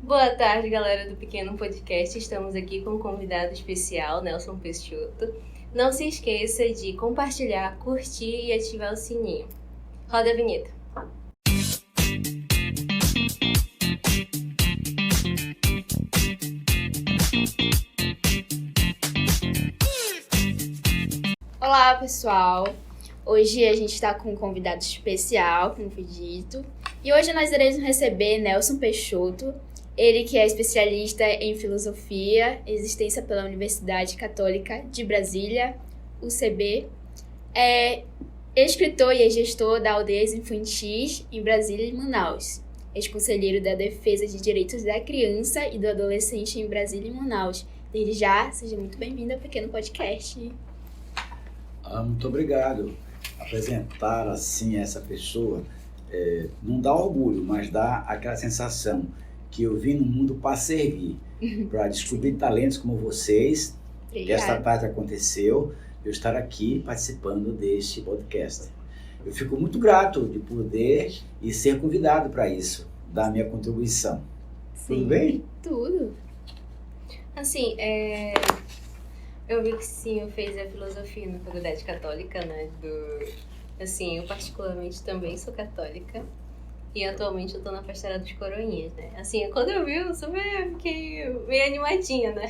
Boa tarde, galera do Pequeno Podcast. Estamos aqui com um convidado especial, Nelson Peixoto. Não se esqueça de compartilhar, curtir e ativar o sininho. Roda a vinheta. Olá, pessoal! Hoje a gente está com um convidado especial, como foi dito. E hoje nós iremos receber Nelson Peixoto, ele que é especialista em filosofia, existência pela Universidade Católica de Brasília, UCB. É escritor e gestor da Aldeias Infantis em Brasília e Manaus. Ex-conselheiro da Defesa de Direitos da Criança e do Adolescente em Brasília e Manaus. Desde já, seja muito bem-vindo ao Pequeno Podcast. Muito obrigado. Apresentar assim essa pessoa não dá orgulho, mas dá aquela sensação que eu vim no mundo para servir, para descobrir talentos como vocês. Que esta tarde aconteceu, eu estar aqui participando deste podcast. Eu fico muito grato de poder e ser convidado para isso, dar a minha contribuição. Sim, tudo bem? Tudo. Assim, eu vi que sim, eu fiz a filosofia na Faculdade Católica, né? Assim, eu particularmente também sou católica. E atualmente eu tô na Pastoral dos Coroinhas, né? Assim, quando eu vi, eu fiquei meio animadinha, né?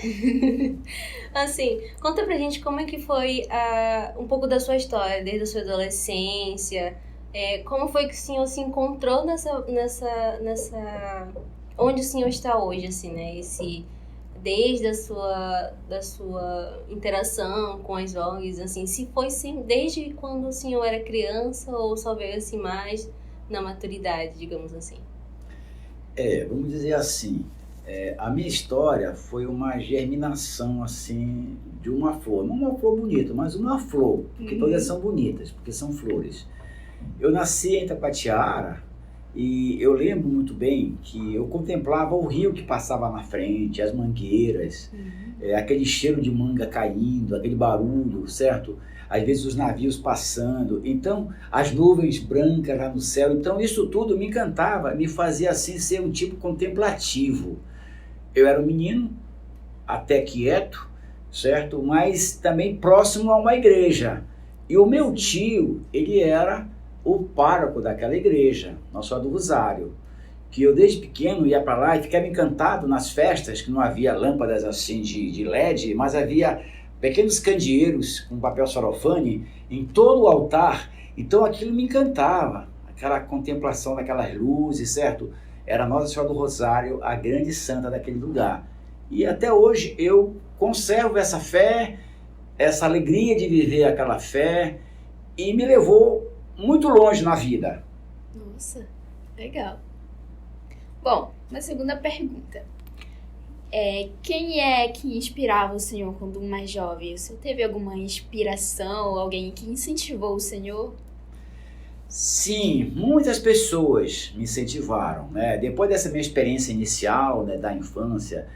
Assim, conta pra gente como é que foi um pouco da sua história, desde a sua adolescência. Como foi que o senhor se encontrou nessa onde o senhor está hoje, assim, né? Desde da sua interação com as ONGs, assim, se foi sim, desde quando o senhor era criança ou só veio assim mais na maturidade, digamos assim? Vamos dizer assim, a minha história foi uma germinação assim de uma flor, não uma flor bonita, mas uma flor, porque todas são bonitas, porque são flores. Eu nasci em Itapatiara e eu lembro muito bem que eu contemplava o rio que passava na frente, as mangueiras, aquele cheiro de manga caindo, aquele barulho, certo? Às vezes os navios passando, então as nuvens brancas lá no céu, então isso tudo me encantava, me fazia assim ser um tipo contemplativo. Eu era um menino, até quieto, certo? Mas também próximo a uma igreja. E o meu tio, ele era o pároco daquela igreja, Nossa Senhora do Rosário, que eu desde pequeno ia para lá e ficava encantado nas festas, que não havia lâmpadas assim de LED, mas havia pequenos candeeiros com papel celofane em todo o altar. Então aquilo me encantava, aquela contemplação daquelas luzes, certo? Era Nossa Senhora do Rosário, a grande santa daquele lugar. E até hoje eu conservo essa fé, essa alegria de viver aquela fé, e me levou muito longe na vida. Nossa, legal. Bom, uma segunda pergunta. Quem é que inspirava o senhor quando mais jovem? Você teve alguma inspiração, alguém que incentivou o senhor? Sim, muitas pessoas me incentivaram, né? Depois dessa minha experiência inicial, né, da infância,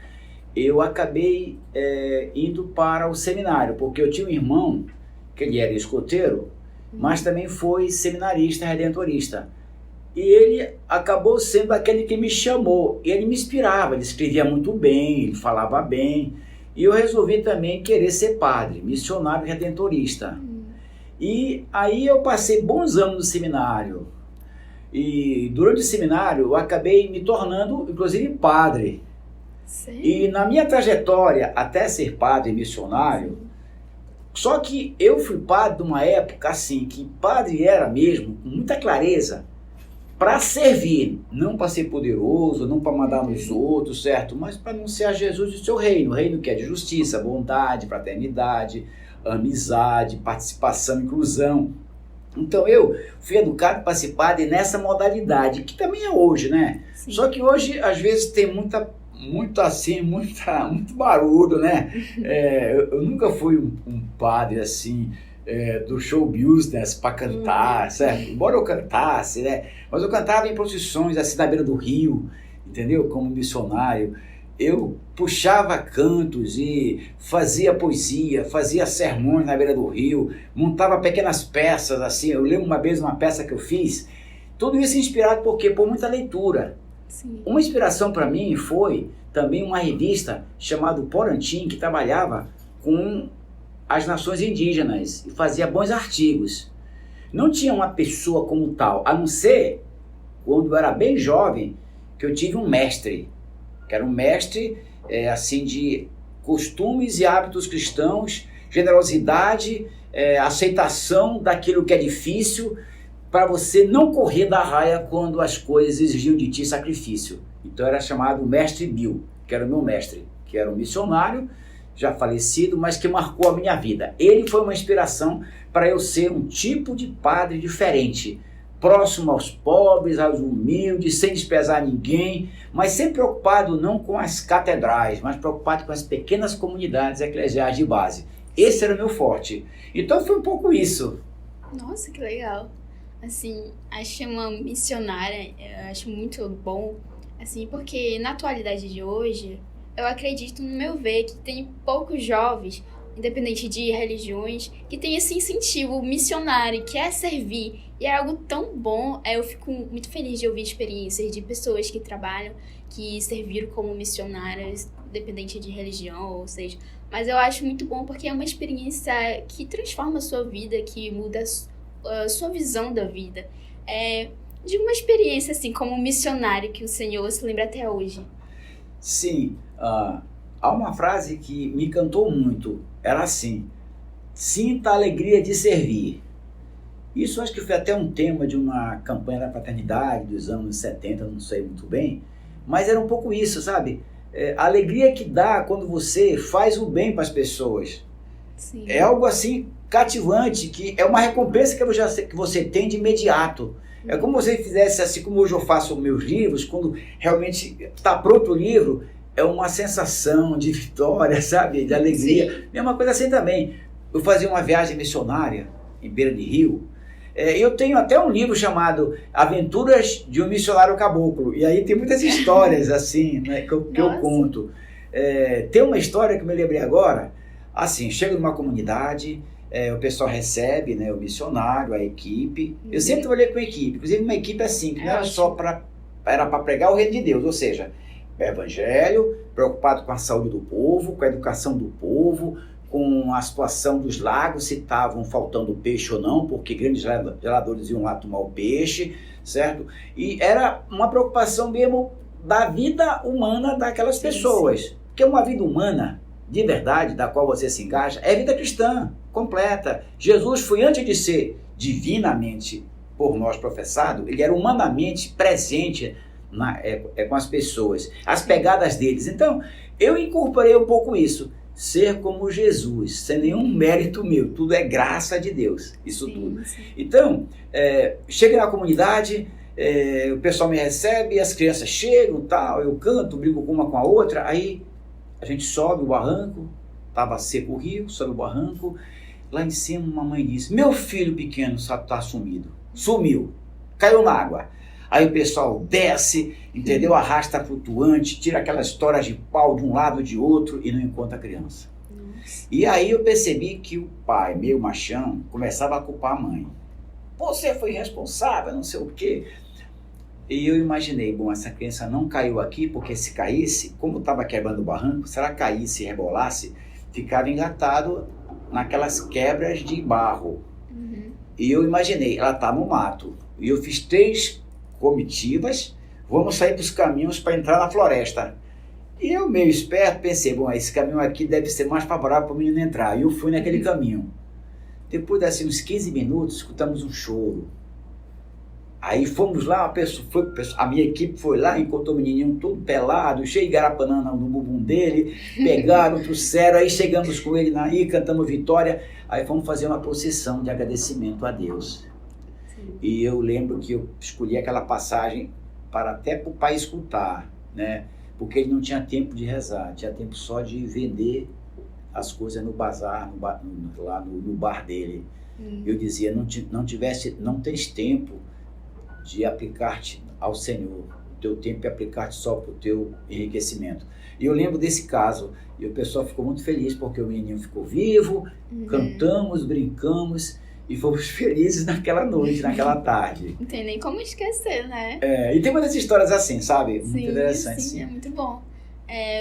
eu acabei indo para o seminário, porque eu tinha um irmão, que ele era escoteiro, mas também foi seminarista redentorista. E ele acabou sendo aquele que me chamou. Ele me inspirava, ele escrevia muito bem, ele falava bem. E eu resolvi também querer ser padre, missionário redentorista. E aí eu passei bons anos no seminário. E durante o seminário eu acabei me tornando, inclusive, padre. Sim. E na minha trajetória até ser padre missionário, só que eu fui padre numa época assim, que padre era mesmo, com muita clareza, para servir, não para ser poderoso, não para mandar nos outros, certo? Mas para anunciar Jesus e o seu reino, o reino que é de justiça, bondade, fraternidade, amizade, participação, inclusão. Então eu fui educado para ser padre nessa modalidade, que também é hoje, né? Sim. Só que hoje, às vezes, tem muito barulho, né? Eu nunca fui um padre assim, do show business para cantar, certo? Embora eu cantasse, né? Mas eu cantava em procissões assim na beira do rio, entendeu? Como missionário. Eu puxava cantos e fazia poesia, fazia sermões na beira do rio, montava pequenas peças assim. Eu lembro uma vez uma peça que eu fiz, tudo isso inspirado por quê? Por muita leitura. Sim. Uma inspiração para mim foi também uma revista chamada Porantim, que trabalhava com as nações indígenas e fazia bons artigos. Não tinha uma pessoa como tal, a não ser quando eu era bem jovem, que eu tive um mestre, que era um mestre assim de costumes e hábitos cristãos, generosidade, aceitação daquilo que é difícil, para você não correr da raia quando as coisas exigiam de ti sacrifício. Então era chamado Mestre Bill, que era o meu mestre, que era um missionário, já falecido, mas que marcou a minha vida. Ele foi uma inspiração para eu ser um tipo de padre diferente, próximo aos pobres, aos humildes, sem desprezar ninguém, mas sempre preocupado não com as catedrais, mas preocupado com as pequenas comunidades eclesiais de base. Esse era o meu forte. Então foi um pouco isso. Nossa, que legal. Assim, acho uma missionária, eu acho muito bom, assim, porque na atualidade de hoje, eu acredito, no meu ver, que tem poucos jovens, independente de religiões, que tem esse incentivo missionário, que é servir. E é algo tão bom, eu fico muito feliz de ouvir experiências de pessoas que trabalham, que serviram como missionárias, independente de religião, ou seja. Mas eu acho muito bom porque é uma experiência que transforma a sua vida, que muda a sua visão da vida. De uma experiência assim, como missionário, que o Senhor se lembra até hoje. Sim, há uma frase que me encantou muito, era assim: sinta a alegria de servir. Isso acho que foi até um tema de uma campanha da fraternidade dos anos 70, não sei muito bem, mas era um pouco isso, sabe? A alegria que dá quando você faz o bem para as pessoas. Sim. É algo assim cativante, que é uma recompensa que você tem de imediato. É como você fizesse assim, como hoje eu faço meus livros, quando realmente está pronto o livro, é uma sensação de vitória, sabe? De alegria. Sim. Mesma coisa assim também. Eu fazia uma viagem missionária em Beira de Rio. Eu tenho até um livro chamado Aventuras de um Missionário Caboclo. E aí tem muitas histórias assim, né, que eu conto. Tem uma história que eu me lembrei agora. Assim, chega numa comunidade, o pessoal recebe, né, o missionário, a equipe. Eu sempre trabalhei com equipe, inclusive uma equipe assim, que não era só para pregar o reino de Deus, ou seja, o evangelho, preocupado com a saúde do povo, com a educação do povo, com a situação dos lagos, se estavam faltando peixe ou não, porque grandes geladores iam lá tomar o peixe, certo? E era uma preocupação mesmo da vida humana daquelas pessoas. Sim. Porque uma vida humana, de verdade, da qual você se engaja, é vida cristã, completa. Jesus foi, antes de ser divinamente por nós professado, ele era humanamente presente com as pessoas, as pegadas deles. Então, eu incorporei um pouco isso. Ser como Jesus, sem nenhum mérito meu, tudo é graça de Deus, isso sim, tudo. Sim. Então, chega na comunidade, o pessoal me recebe, as crianças chegam, tal, eu canto, brigo uma com a outra, aí a gente sobe o barranco, estava seco o rio, sobe o barranco, lá em cima uma mãe disse: meu filho pequeno está sumido, sumiu, caiu na água. Aí o pessoal desce, entendeu? Arrasta flutuante, tira aquelas toras de pau de um lado de outro e não encontra a criança. Nossa. E aí eu percebi que o pai, meio machão, começava a culpar a mãe. Você foi responsável, não sei o quê. E eu imaginei, bom, essa criança não caiu aqui, porque se caísse, como estava quebrando o barranco, se ela caísse e rebolasse, ficava engatado naquelas quebras de barro. Uhum. E eu imaginei, ela está no mato. E eu fiz 3 comitivas, vamos sair para os caminhos para entrar na floresta. E eu, meio esperto, pensei, bom, esse caminho aqui deve ser mais favorável para o menino entrar. E eu fui naquele caminho. Depois de assim, uns 15 minutos, escutamos um choro. Aí fomos lá, a minha equipe foi lá, encontrou o menininho todo pelado, cheio de garapanã no bumbum dele, pegaram, trouxeram, aí chegamos com ele aí, cantamos vitória, aí fomos fazer uma procissão de agradecimento a Deus. E eu lembro que eu escolhi aquela passagem até para o pai escutar, né? Porque ele não tinha tempo de rezar, tinha tempo só de vender as coisas no bazar, lá no bar dele. Eu dizia, não tens tempo de aplicar-te ao Senhor, o teu tempo é aplicar-te só para o teu enriquecimento. E eu lembro desse caso, e o pessoal ficou muito feliz porque o menino ficou vivo, cantamos, brincamos. e fomos felizes naquela noite, naquela tarde. Não tem nem como esquecer, né? E tem muitas histórias assim, sabe? Muito Sim, interessante. sim, é muito bom.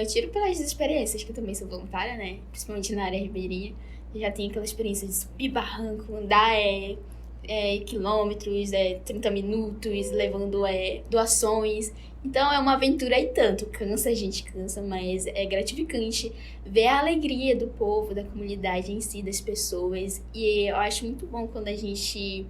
Eu tiro pelas experiências, que eu também sou voluntária, né? Principalmente na área ribeirinha. Eu já tenho aquela experiência de subir barranco, andar quilômetros, 30 minutos, levando doações. Então é uma aventura e tanto. Cansa, a gente cansa, mas é gratificante ver a alegria do povo, da comunidade em si, das pessoas. E eu acho muito bom quando a gente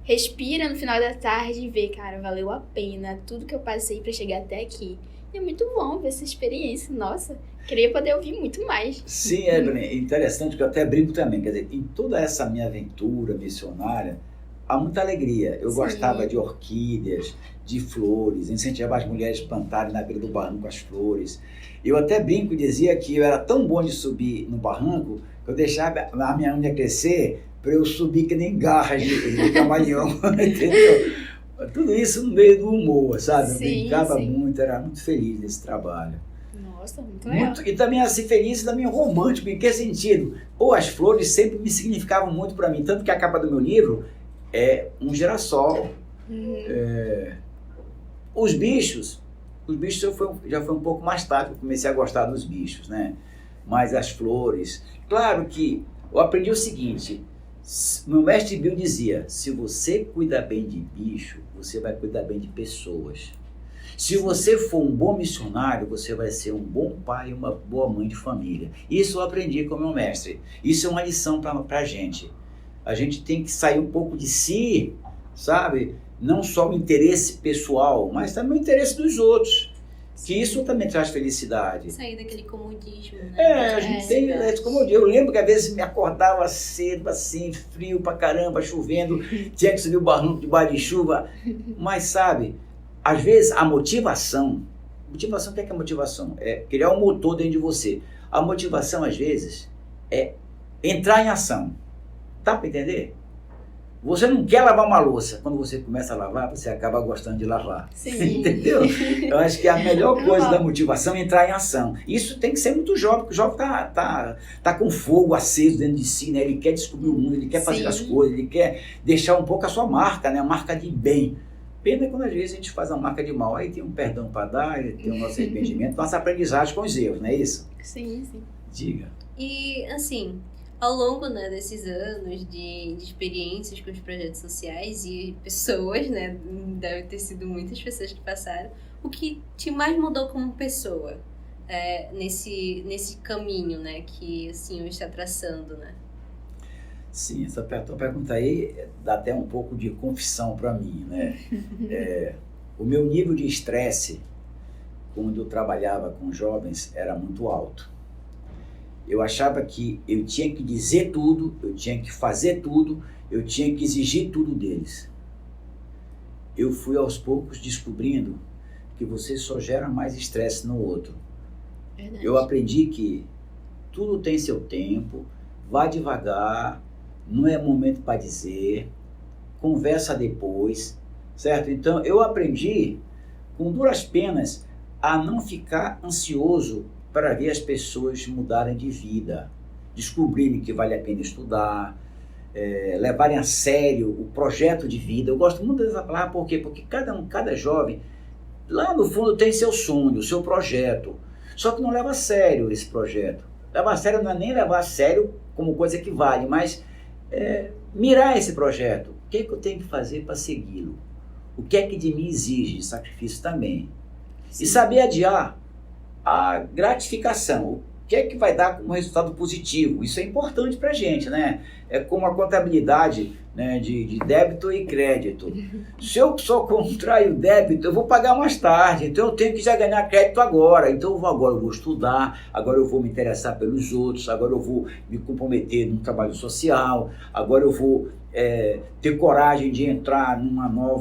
respira no final da tarde e vê, cara, valeu a pena tudo que eu passei pra chegar até aqui. E é muito bom ver essa experiência. Nossa, queria poder ouvir muito mais. Sim, Evelyn, é interessante que eu até brinco também. Quer dizer, em toda essa minha aventura missionária, há muita alegria. Eu gostava de orquídeas, de flores, incentivava as mulheres a plantarem na beira do barranco as flores. Eu até brinco e dizia que eu era tão bom de subir no barranco que eu deixava a minha unha crescer para eu subir que nem garras de camaleão, entendeu? Tudo isso no meio do humor, sabe? Eu brincava muito, era muito feliz nesse trabalho. Nossa, muito legal. E também assim, feliz e também romântico. Em que sentido? As flores sempre me significavam muito para mim. Tanto que a capa do meu livro é um girassol. Os bichos já foi um pouco mais tarde que eu comecei a gostar dos bichos, né? Mas as flores... Claro que eu aprendi o seguinte... Meu mestre Bill dizia, se você cuida bem de bicho, você vai cuidar bem de pessoas. Se você for um bom missionário, você vai ser um bom pai e uma boa mãe de família. Isso eu aprendi com o meu mestre. Isso é uma lição para a gente. A gente tem que sair um pouco de si, sabe? Não só o interesse pessoal, mas também o interesse dos outros. Que isso também traz felicidade. Sair daquele comodismo, né? A gente tem, como eu lembro que às vezes me acordava cedo, assim, frio pra caramba, chovendo, tinha que subir o barranco debaixo de chuva. Mas sabe, às vezes a motivação, o que é motivação? É criar um motor dentro de você. A motivação, às vezes, é entrar em ação. Tá pra entender? Você não quer lavar uma louça. Quando você começa a lavar, você acaba gostando de lavar. Sim. Entendeu? Eu acho que a melhor coisa da motivação é entrar em ação. Isso tem que ser muito jovem, porque o jovem tá com fogo aceso dentro de si, né? Ele quer descobrir o mundo, ele quer fazer as coisas, ele quer deixar um pouco a sua marca, né? A marca de bem. Pena quando às vezes a gente faz uma marca de mal. Aí tem um perdão para dar, tem o nosso arrependimento, nossa aprendizagem com os erros, não é isso? Sim. Diga. E, assim... Ao longo, né, desses anos de experiências com os projetos sociais e pessoas, né, deve ter sido muitas pessoas que passaram, o que te mais mudou como pessoa nesse caminho, né, que o senhor está traçando, né? Sim, essa pergunta aí dá até um pouco de confissão para mim, né? O meu nível de estresse, quando eu trabalhava com jovens, era muito alto. Eu achava que eu tinha que dizer tudo, eu tinha que fazer tudo, eu tinha que exigir tudo deles. Eu fui aos poucos descobrindo que você só gera mais estresse no outro. Verdade. Eu aprendi que tudo tem seu tempo, vá devagar, não é momento para dizer, conversa depois, certo? Então eu aprendi, com duras penas, a não ficar ansioso para ver as pessoas mudarem de vida, descobrirem que vale a pena estudar, levarem a sério o projeto de vida. Eu gosto muito dessa palavra, por quê? Porque cada jovem, lá no fundo, tem seu sonho, o seu projeto, só que não leva a sério esse projeto. Levar a sério não é nem levar a sério como coisa que vale, mas mirar esse projeto. O que é que eu tenho que fazer para segui-lo? O que é que de mim exige de sacrifício também? Sim. E saber adiar a gratificação, o que é que vai dar como resultado positivo. Isso é importante para a gente, né? É como a contabilidade, né, de débito e crédito. Se eu só contraio débito, eu vou pagar mais tarde, então eu tenho que já ganhar crédito agora. Então agora eu vou estudar, agora eu vou me interessar pelos outros, agora eu vou me comprometer num trabalho social, agora eu vou ter coragem de entrar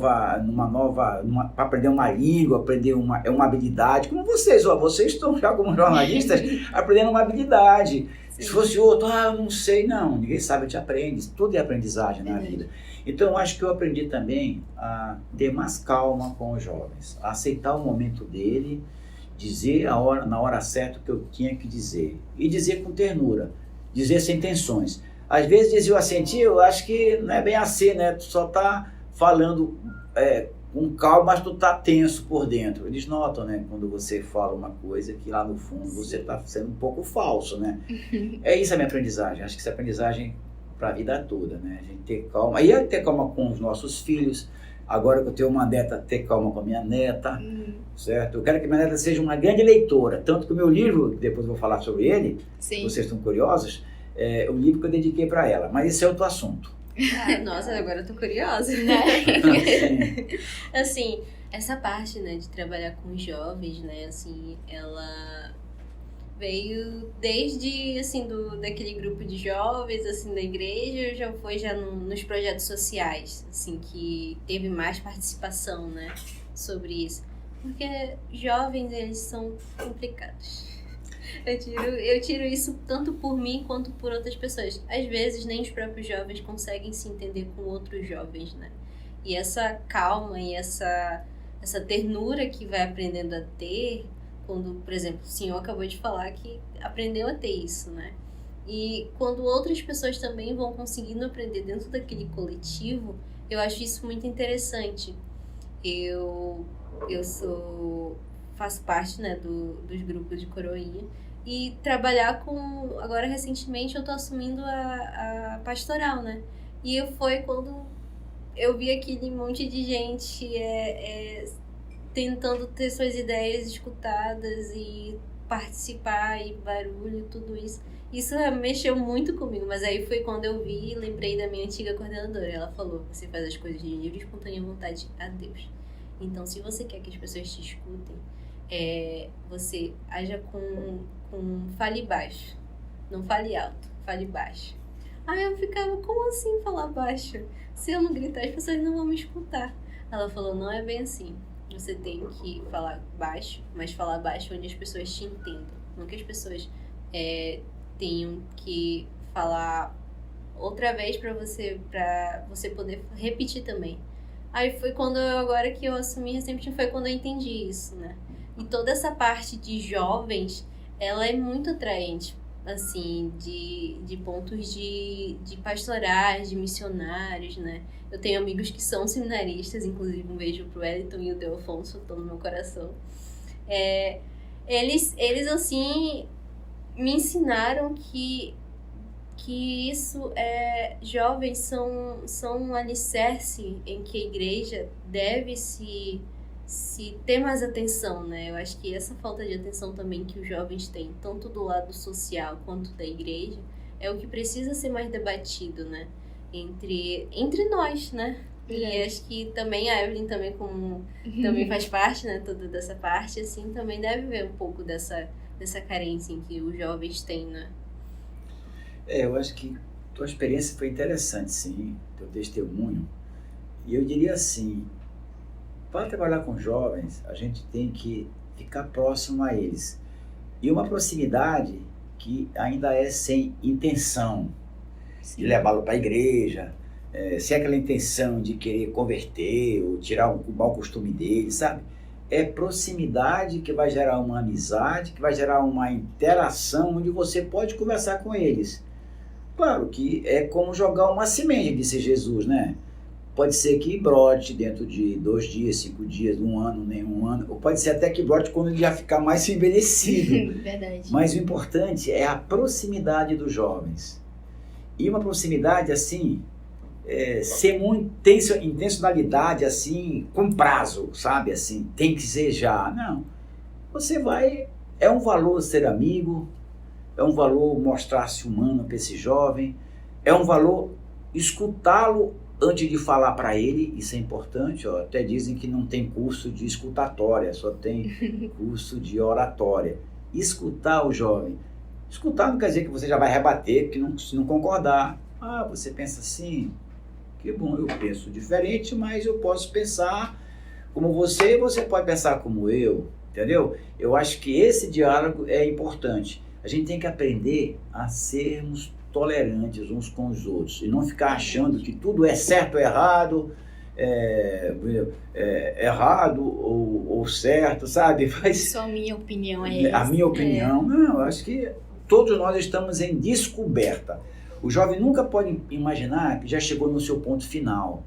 para aprender uma língua, aprender uma habilidade, como vocês estão já como jornalistas aprendendo uma habilidade. Sim. Se fosse outro, eu não sei, não, ninguém sabe, a gente aprende, tudo é aprendizagem na vida. Então eu acho que eu aprendi também a ter mais calma com os jovens, a aceitar o momento dele, dizer na hora certa o que eu tinha que dizer, e dizer com ternura, dizer sem tensões. Às vezes diziam assim, tio, eu acho que não é bem assim, né? Tu só tá falando com calma, mas tu tá tenso por dentro. Eles notam, né? Quando você fala uma coisa que lá no fundo você tá sendo um pouco falso, né? É isso a minha aprendizagem. Acho que essa aprendizagem para a vida toda, né? A gente ter calma. E ter calma com os nossos filhos. Agora que eu tenho uma neta, ter calma com a minha neta, certo? Eu quero que minha neta seja uma grande leitora. Tanto que o meu livro, depois eu vou falar sobre ele, se vocês estão curiosos, é o livro que eu dediquei para ela. Mas esse é outro assunto. Nossa, agora eu tô curiosa. Assim, essa parte, né, de trabalhar com jovens, né, assim, ela veio desde, assim, daquele grupo de jovens, assim, da igreja, já foi nos projetos sociais, assim, que teve mais participação, né, sobre isso. Porque jovens, eles são complicados. Eu tiro isso tanto por mim quanto por outras pessoas. Às vezes, nem os próprios jovens conseguem se entender com outros jovens, né? E essa calma e essa ternura que vai aprendendo a ter, quando, por exemplo, o senhor acabou de falar que aprendeu a ter isso, né? E quando outras pessoas também vão conseguindo aprender dentro daquele coletivo, eu acho isso muito interessante. Eu faço parte, né, dos grupos de coroinha, e trabalhar agora recentemente eu tô assumindo a pastoral, né, e foi quando eu vi aquele monte de gente tentando ter suas ideias escutadas e participar, e barulho, tudo isso mexeu muito comigo, mas aí foi quando eu vi e lembrei da minha antiga coordenadora. Ela falou: você faz as coisas de livre e espontânea vontade a Deus. Então, se você quer que as pessoas te escutem, você haja com fale baixo. Não fale alto, fale baixo. Aí eu ficava, como assim falar baixo? Se eu não gritar, as pessoas não vão me escutar. Ela falou: não é bem assim. Você tem que falar baixo, mas falar baixo onde as pessoas te entendam. Não que as pessoas tenham que falar outra vez pra você poder repetir também. Aí foi agora que eu assumi recentemente, foi quando eu entendi isso, né? E toda essa parte de jovens, ela é muito atraente, assim, de pontos de pastorais, de missionários, né? Eu tenho amigos que são seminaristas, inclusive um beijo pro Wellington e o Deofonso, estão no meu coração. Eles, assim, me ensinaram que isso jovens são um alicerce em que a igreja deve se ter mais atenção, né? Eu acho que essa falta de atenção também que os jovens têm, tanto do lado social quanto da igreja, é o que precisa ser mais debatido, né? Entre nós, né? E acho que também a Evelyn também, como também faz parte, né? Toda dessa parte, assim, também deve ver um pouco dessa carência em que os jovens têm, né? Eu acho que tua experiência foi interessante, sim, teu testemunho. E eu diria assim, para trabalhar com jovens, a gente tem que ficar próximo a eles. E uma proximidade que ainda é sem intenção de levá-lo para a igreja, sem aquela intenção de querer converter ou tirar o mau costume dele, sabe? É proximidade que vai gerar uma amizade, que vai gerar uma interação onde você pode conversar com eles. Claro que é como jogar uma semente, disse Jesus, né? Pode ser que brote dentro de 2 dias, 5 dias, 1 ano, nem 1 ano, ou pode ser até que brote quando ele já ficar mais envelhecido. Verdade. Mas o importante é a proximidade dos jovens. E uma proximidade assim, sem muita intencionalidade, assim, com prazo, sabe? Assim, tem que ser já. Não. Você vai... É um valor ser amigo, é um valor mostrar-se humano para esse jovem, é um valor escutá-lo antes de falar para ele, isso é importante, ó, até dizem que não tem curso de escutatória, só tem curso de oratória. Escutar o jovem. Escutar não quer dizer que você já vai rebater, porque se não concordar. Ah, você pensa assim, que bom, eu penso diferente, mas eu posso pensar como você, e você pode pensar como eu, entendeu? Eu acho que esse diálogo é importante. A gente tem que aprender a sermos tolerantes uns com os outros e não ficar achando que tudo é certo ou errado, errado ou certo, sabe? Só minha opinião é essa. A minha opinião, não, eu acho que todos nós estamos em descoberta. O jovem nunca pode imaginar que já chegou no seu ponto final.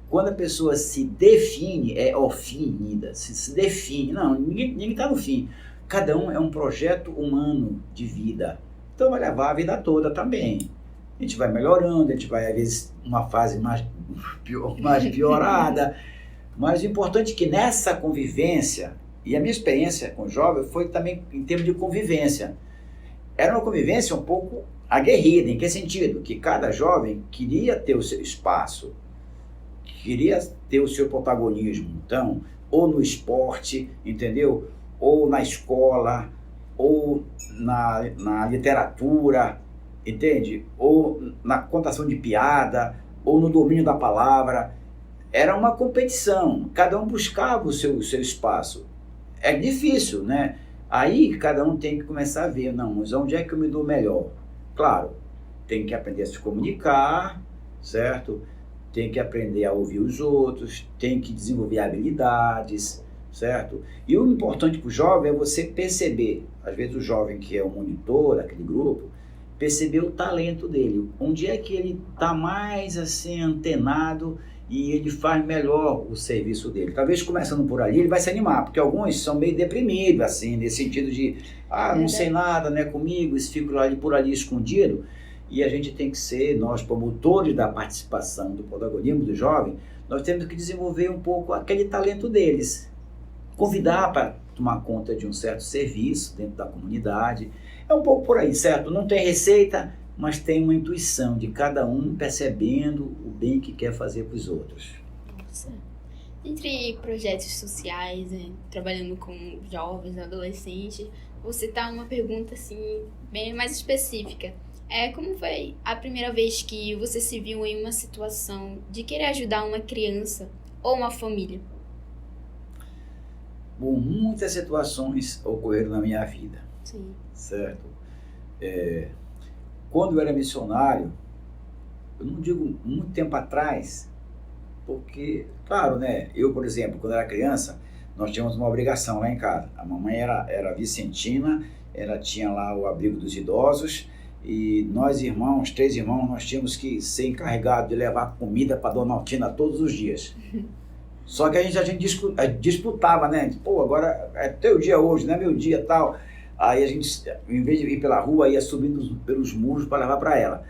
Quando a pessoa se define, é o fim ainda, se define. Não, ninguém está no fim. Cada um é um projeto humano de vida. Então vai levar a vida toda também. A gente vai melhorando, a gente vai, às vezes, uma fase mais piorada. Mas o importante é que nessa convivência, e a minha experiência com o jovem foi também em termos de convivência. Era uma convivência um pouco aguerrida. Em que sentido? Que cada jovem queria ter o seu espaço, queria ter o seu protagonismo. Então, ou no esporte, entendeu? Ou na escola, ou na literatura, entende? Ou na contação de piada, ou no domínio da palavra. Era uma competição, cada um buscava o seu espaço. É difícil, né? Aí cada um tem que começar a ver, não, mas onde é que eu me dou melhor? Claro, tem que aprender a se comunicar, certo? Tem que aprender a ouvir os outros, tem que desenvolver habilidades, certo? E o importante para o jovem é você perceber, às vezes o jovem que é o monitor daquele grupo, perceber o talento dele, onde é que ele está mais assim antenado e ele faz melhor o serviço dele. Talvez começando por ali ele vai se animar, porque alguns são meio deprimidos, assim, nesse sentido de, não sei nada, né, comigo, eles ficam ali, por ali escondido, e a gente tem que ser, nós promotores da participação, do protagonismo do jovem, nós temos que desenvolver um pouco aquele talento deles, convidar para tomar conta de um certo serviço dentro da comunidade, é um pouco por aí, certo? Não tem receita, mas tem uma intuição de cada um percebendo o bem que quer fazer para os outros. Nossa. Entre projetos sociais, né, trabalhando com jovens, adolescentes, vou citar uma pergunta assim, bem mais específica. Como foi a primeira vez que você se viu em uma situação de querer ajudar uma criança ou uma família? Bom, muitas situações ocorreram na minha vida. Sim. Certo? Quando eu era missionário, eu não digo muito tempo atrás, porque, claro, né, eu, por exemplo, quando era criança, nós tínhamos uma obrigação lá em casa. A mamãe era vicentina, ela tinha lá o abrigo dos idosos, e nós irmãos, 3 irmãos, nós tínhamos que ser encarregados de levar comida para Dona Altina todos os dias. Só que a gente disputava, né? Pô, agora é teu dia hoje, não é meu dia, tal. Aí a gente, em vez de ir pela rua, ia subindo pelos muros para levar para ela.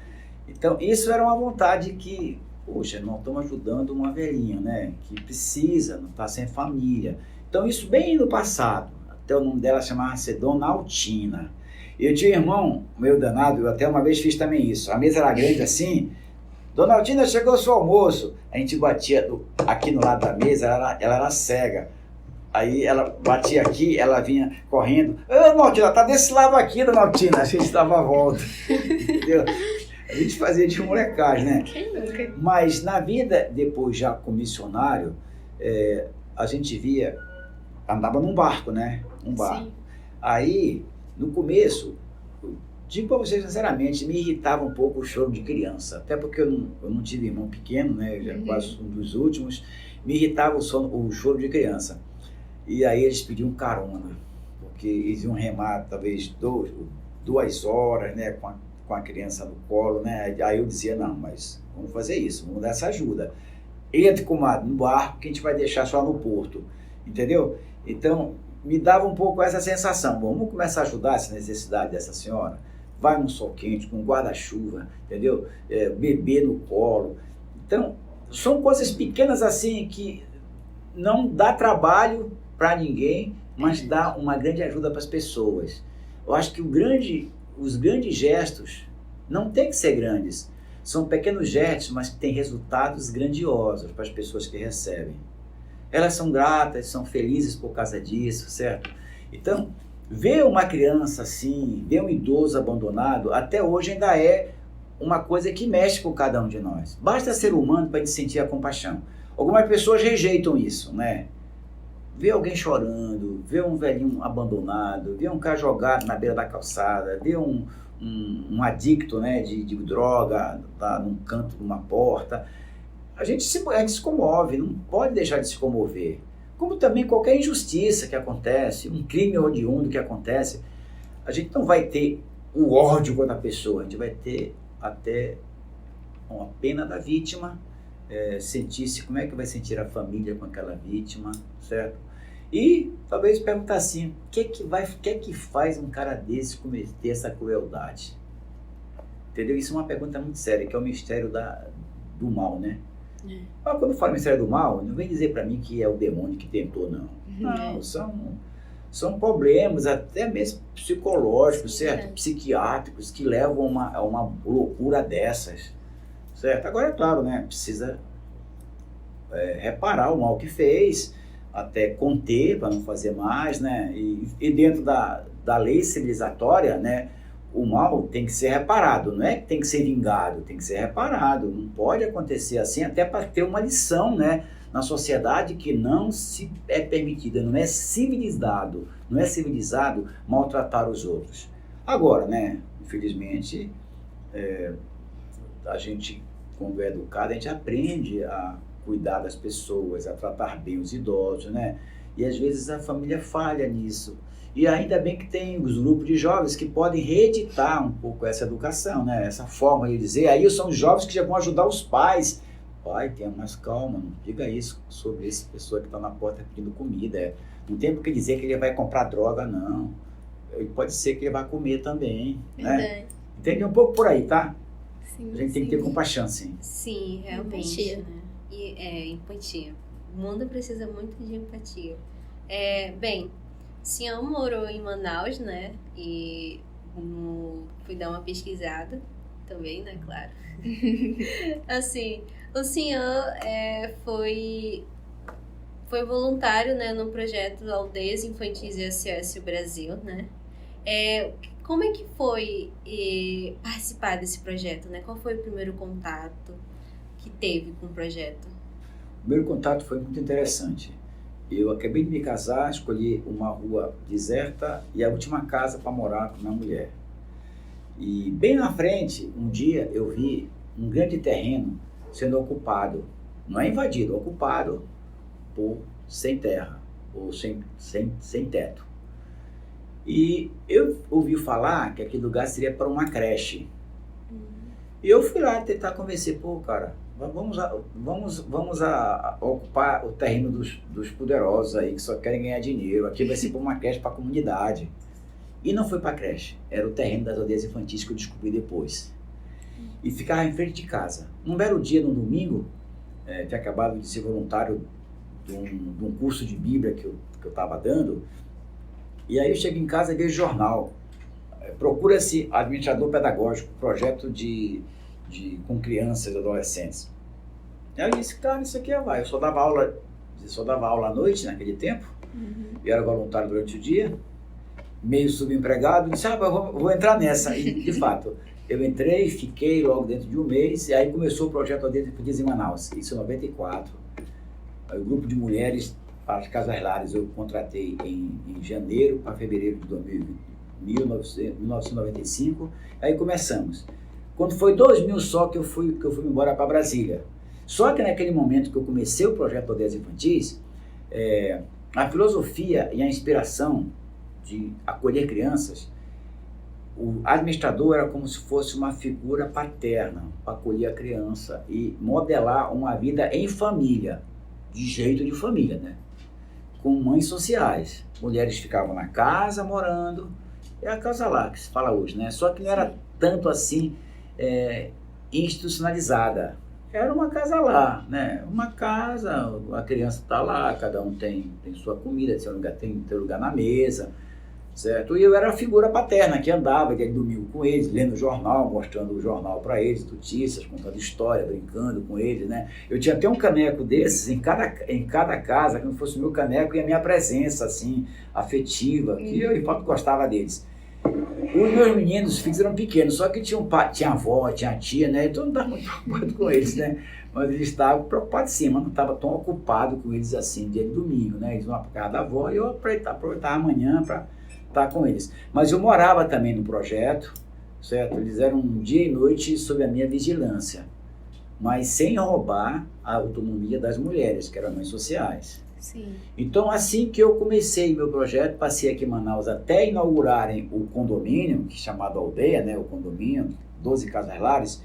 Então, isso era uma vontade que, poxa, nós estamos ajudando uma velhinha, né? Que precisa, não está sem família. Então, isso bem no passado. Até o nome dela chamava-se Dona Altina. Eu tinha um irmão, meu danado, eu até uma vez fiz também isso. A mesa era grande assim. Dona Altina, chegou o seu almoço. A gente batia aqui no lado da mesa, ela era cega. Aí ela batia aqui, ela vinha correndo. Dona Altina, tá desse lado aqui, Dona Altina. A gente dava a volta. Entendeu? A gente fazia de molecagem, né? Quem nunca? Mas na vida, depois já como missionário, a gente via, andava num barco, né? Um barco. Sim. Aí, no começo, digo para vocês sinceramente, me irritava um pouco o choro de criança. Até porque eu não tive irmão pequeno, né? Eu já quase um dos últimos. Me irritava o choro de criança. E aí eles pediam carona, porque eles iam remar talvez 2 horas, né, com a criança no colo, né? Aí eu dizia, não, mas vamos fazer isso, vamos dar essa ajuda. Entre, comadre, no barco que a gente vai deixar só no porto, entendeu? Então, me dava um pouco essa sensação, vamos começar a ajudar essa necessidade dessa senhora? Vai num sol quente, com guarda-chuva, entendeu? Bebê no colo. Então, são coisas pequenas assim que não dá trabalho para ninguém, mas dá uma grande ajuda para as pessoas. Eu acho que os grandes gestos não tem que ser grandes. São pequenos gestos, mas que têm resultados grandiosos para as pessoas que recebem. Elas são gratas, são felizes por causa disso, certo? Então, ver uma criança assim, ver um idoso abandonado, até hoje ainda é uma coisa que mexe com cada um de nós. Basta ser humano para a gente sentir a compaixão. Algumas pessoas rejeitam isso, né? Ver alguém chorando, ver um velhinho abandonado, ver um cara jogado na beira da calçada, ver um adicto, né, de droga num canto de uma porta. A gente se comove, não pode deixar de se comover. Como também qualquer injustiça que acontece, um crime hediondo que acontece, a gente não vai ter o ódio contra a pessoa, a gente vai ter até com a pena da vítima, sentisse como é que vai sentir a família com aquela vítima, certo? E talvez perguntar assim, o que é que faz um cara desse cometer essa crueldade? Entendeu? Isso é uma pergunta muito séria, que é o mistério do mal, né? Mas quando fala mistério do mal, não vem dizer para mim que é o demônio que tentou, não. Não, são problemas até mesmo psicológicos, certo? Psiquiátricos, que levam a uma loucura dessas, certo? Agora, é claro, né? Precisa reparar o mal que fez, até conter para não fazer mais, né? E dentro da lei civilizatória, né? O mal tem que ser reparado, não é que tem que ser vingado, tem que ser reparado. Não pode acontecer assim, até para ter uma lição, né? Na sociedade que não se é permitida, não é civilizado maltratar os outros. Agora, né? Infelizmente, a gente, quando é educado, a gente aprende a cuidar das pessoas, a tratar bem os idosos, né? E às vezes a família falha nisso. E ainda bem que tem os grupos de jovens que podem reeditar um pouco essa educação, né? Essa forma de dizer. Aí são os jovens que já vão ajudar os pais. Pai, tenha mais calma, não diga isso sobre essa pessoa que está na porta pedindo comida. Não tem por que dizer que ele vai comprar droga, não. Pode ser que ele vai comer também, né? Entende? Um pouco por aí, tá? Sim, a gente tem que ter compaixão, sim. Sim, realmente. Empatia. Né? E, empatia. O mundo precisa muito de empatia. Bem, o senhor morou em Manaus, né? E fui dar uma pesquisada também, né? Claro. Assim, o senhor foi voluntário, né, no projeto Aldeias Infantis e SOS Brasil, né? Como é que foi participar desse projeto, né? Qual foi o primeiro contato que teve com o projeto? O primeiro contato foi muito interessante. Eu acabei de me casar, escolhi uma rua deserta e a última casa para morar com minha mulher. E bem na frente, um dia eu vi um grande terreno sendo ocupado, não é invadido, ocupado por sem terra, ou sem teto. E eu ouvi falar que aquele lugar seria para uma creche. E eu fui lá tentar convencer, cara, vamos ocupar o terreno dos poderosos aí, que só querem ganhar dinheiro. Aqui vai ser para uma creche para a comunidade. E não foi para a creche, era o terreno das aldeias infantis que eu descobri depois. E ficava em frente de casa. Um belo dia, no domingo, tinha acabado de ser voluntário de um curso de Bíblia que eu estava dando. E aí eu chego em casa e vejo jornal. Procura-se administrador pedagógico, projeto com crianças e adolescentes. Aí eu disse, cara, isso aqui vai. Eu só dava aula à noite naquele tempo. Eu era voluntário durante o dia, meio subempregado. Disse, vou entrar nessa. E, de fato, eu entrei, fiquei logo dentro de um mês. E aí começou o projeto Aldeias Infantis em Manaus. Isso em 94. Aí, o grupo de mulheres para as Casas Lares eu contratei em janeiro para fevereiro de 1995. Aí começamos. Quando foi 2000 só que eu fui embora para Brasília. Só que naquele momento que eu comecei o projeto Aldeias Infantis, a filosofia e a inspiração de acolher crianças, o administrador era como se fosse uma figura paterna para acolher a criança e modelar uma vida em família, de jeito de família, né? Com mães sociais. Mulheres ficavam na casa morando, é a casa lá que se fala hoje, né? Só que não era tanto assim institucionalizada. Era uma casa lá, né? Uma casa, a criança está lá, cada um tem sua comida, tem lugar na mesa, certo? E eu era a figura paterna que andava de domingo com eles, lendo o jornal, mostrando o jornal para eles, notícias, contando história, brincando com eles, né? Eu tinha até um caneco desses em cada casa, como se fosse o meu caneco e a minha presença, assim, afetiva, que eu, de fato, gostava deles. Os meus meninos, os filhos eram pequenos, só que tinha avó, tinha tia, né? Então não estava muito preocupado com eles, né? Mas eles estavam preocupados sim, mas não estava tão ocupado com eles assim, dia de domingo, né? Eles iam para casa da avó e eu aproveitava amanhã para estar com eles. Mas eu morava também no projeto, certo? Eles eram dia e noite sob a minha vigilância, mas sem roubar a autonomia das mulheres, que eram mães sociais. Sim. Então, assim que eu comecei meu projeto, passei aqui em Manaus até inaugurarem o condomínio, que é chamado Aldeia, né, o condomínio 12 casas lares,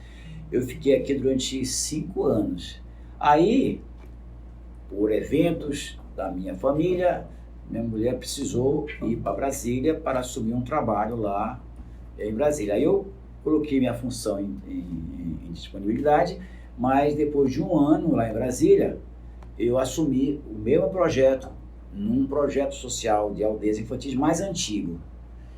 eu fiquei aqui durante 5 anos. Aí, por eventos da minha família, minha mulher precisou ir para Brasília para assumir um trabalho lá em Brasília. Aí eu coloquei minha função em disponibilidade, mas depois de 1 ano lá em Brasília, eu assumi o mesmo projeto, num projeto social de aldeias infantis mais antigo.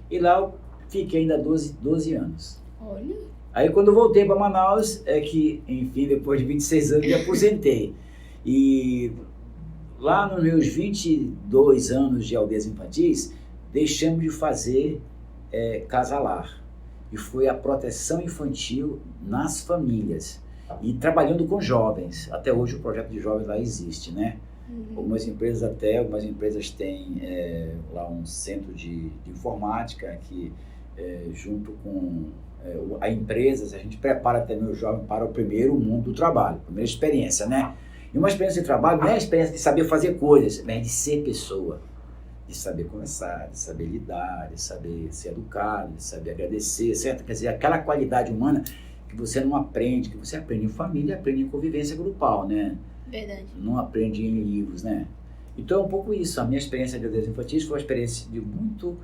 E lá eu fiquei ainda 12 anos. Olha. Aí quando eu voltei para Manaus, é que, enfim, depois de 26 anos, me aposentei. E lá nos meus 22 anos de aldeias infantis, deixamos de fazer casa-lar. E foi a proteção infantil nas famílias. E trabalhando com jovens. Até hoje o projeto de jovens lá existe, né? Algumas empresas têm lá um centro de informática que, junto com a empresas, a gente prepara também o jovem para o primeiro mundo do trabalho, primeira experiência, né? E uma experiência de trabalho não é a experiência de saber fazer coisas, mas de ser pessoa, de saber conversar, de saber lidar, de saber ser educado, de saber agradecer, certo? Quer dizer, aquela qualidade humana que você não aprende, que você aprende em família, aprende em convivência grupal, né? Verdade. Não aprende em livros, né? Então é um pouco isso. A minha experiência de aldeias infantis foi uma experiência de muito,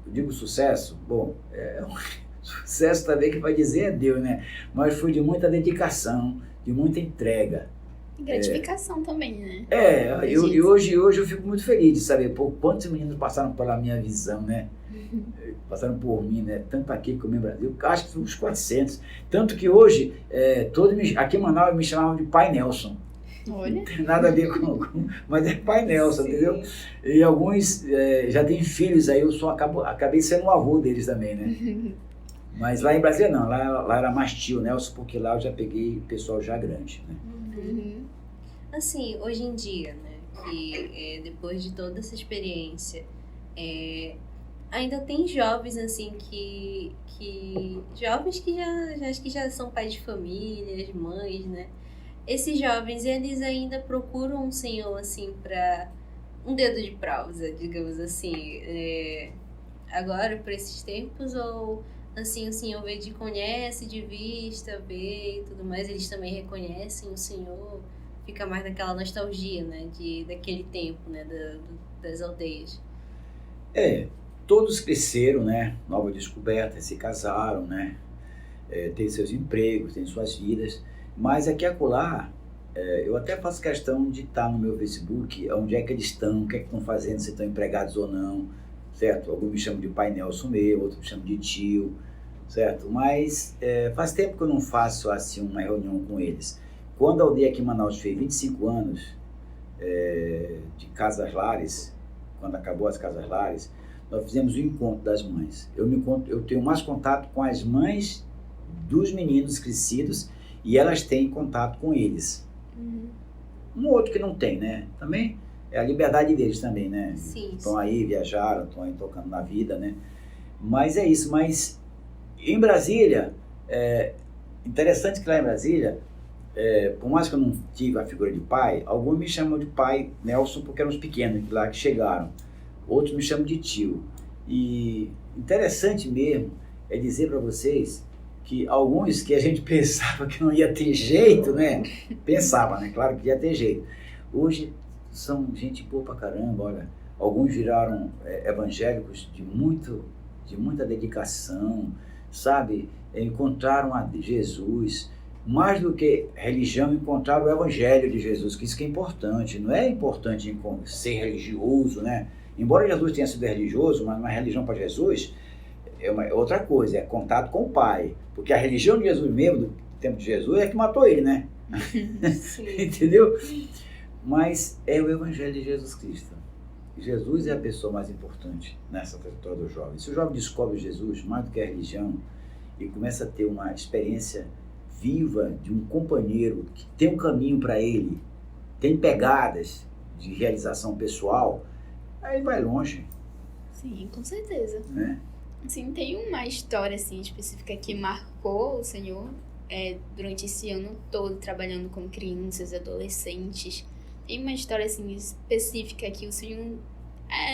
eu digo sucesso, bom, um sucesso também que vai dizer é Deus, né? Mas foi de muita dedicação, de muita entrega. E gratificação também, né? E hoje eu fico muito feliz de saber, pô, quantos meninos passaram pela minha visão, né? Passaram por mim, né? Tanto aqui como em Brasil, acho que foi uns 400. Tanto que hoje, aqui em Manaus me chamavam de Pai Nelson. Olha. Não tem nada a ver mas é Pai Nelson, sim, entendeu? E alguns já têm filhos, aí eu só acabei sendo o avô deles também, né? Mas lá em Brasília não, lá era mais tio Nelson, porque lá eu já peguei pessoal já grande, né? Assim, hoje em dia, né, que depois de toda essa experiência, ainda tem jovens, assim, jovens que já são pais de famílias, mães, né? Esses jovens, eles ainda procuram um Senhor, assim, para um dedo de prosa, digamos assim, agora, por esses tempos, ou, assim, o Senhor conhece de vista, vê e tudo mais, eles também reconhecem o Senhor, fica mais naquela nostalgia, né, daquele tempo, né, das aldeias. Todos cresceram, né, nova descoberta, se casaram, né, têm seus empregos, têm suas vidas, mas aqui e acolá, eu até faço questão de estar no meu Facebook, onde é que eles estão, o que é que estão fazendo, se estão empregados ou não, certo? Alguns me chamam de Pai Nelson meu, outros me chamam de tio, certo? Mas faz tempo que eu não faço assim uma reunião com eles. Quando a aldeia aqui em Manaus fez 25 anos de casas lares, quando acabou as casas lares, nós fizemos o encontro das mães. Eu tenho mais contato com as mães dos meninos crescidos e elas têm contato com eles. Um outro que não tem, né? Também é a liberdade deles também, né? Sim. Estão aí, viajaram, estão aí tocando na vida, né? Mas é isso. Mas em Brasília, interessante que lá em Brasília, por mais que eu não tive a figura de pai, alguns me chamam de pai Nelson porque eram os pequenos lá que chegaram. Outros me chamam de tio. E interessante mesmo é dizer para vocês que alguns que a gente pensava que não ia ter jeito, né? Pensava, né? Claro que ia ter jeito. Hoje são gente boa pra caramba, olha. Alguns viraram evangélicos de muita dedicação, sabe? Encontraram a Jesus. Mais do que religião, encontraram o evangelho de Jesus, que isso que é importante. Não é importante ser religioso, né? Embora Jesus tenha sido religioso, mas uma religião para Jesus é outra coisa, é contato com o Pai. Porque a religião de Jesus mesmo, do tempo de Jesus, é que matou ele, né? Entendeu? Mas é o Evangelho de Jesus Cristo. Jesus é a pessoa mais importante nessa trajetória do jovem. Se o jovem descobre Jesus mais do que a religião e começa a ter uma experiência viva de um companheiro que tem um caminho para ele, tem pegadas de realização pessoal, aí vai longe. Sim, com certeza. Né? Assim, tem uma história assim, específica que marcou o Senhor durante esse ano todo, trabalhando com crianças e adolescentes. Tem uma história assim, específica que o Senhor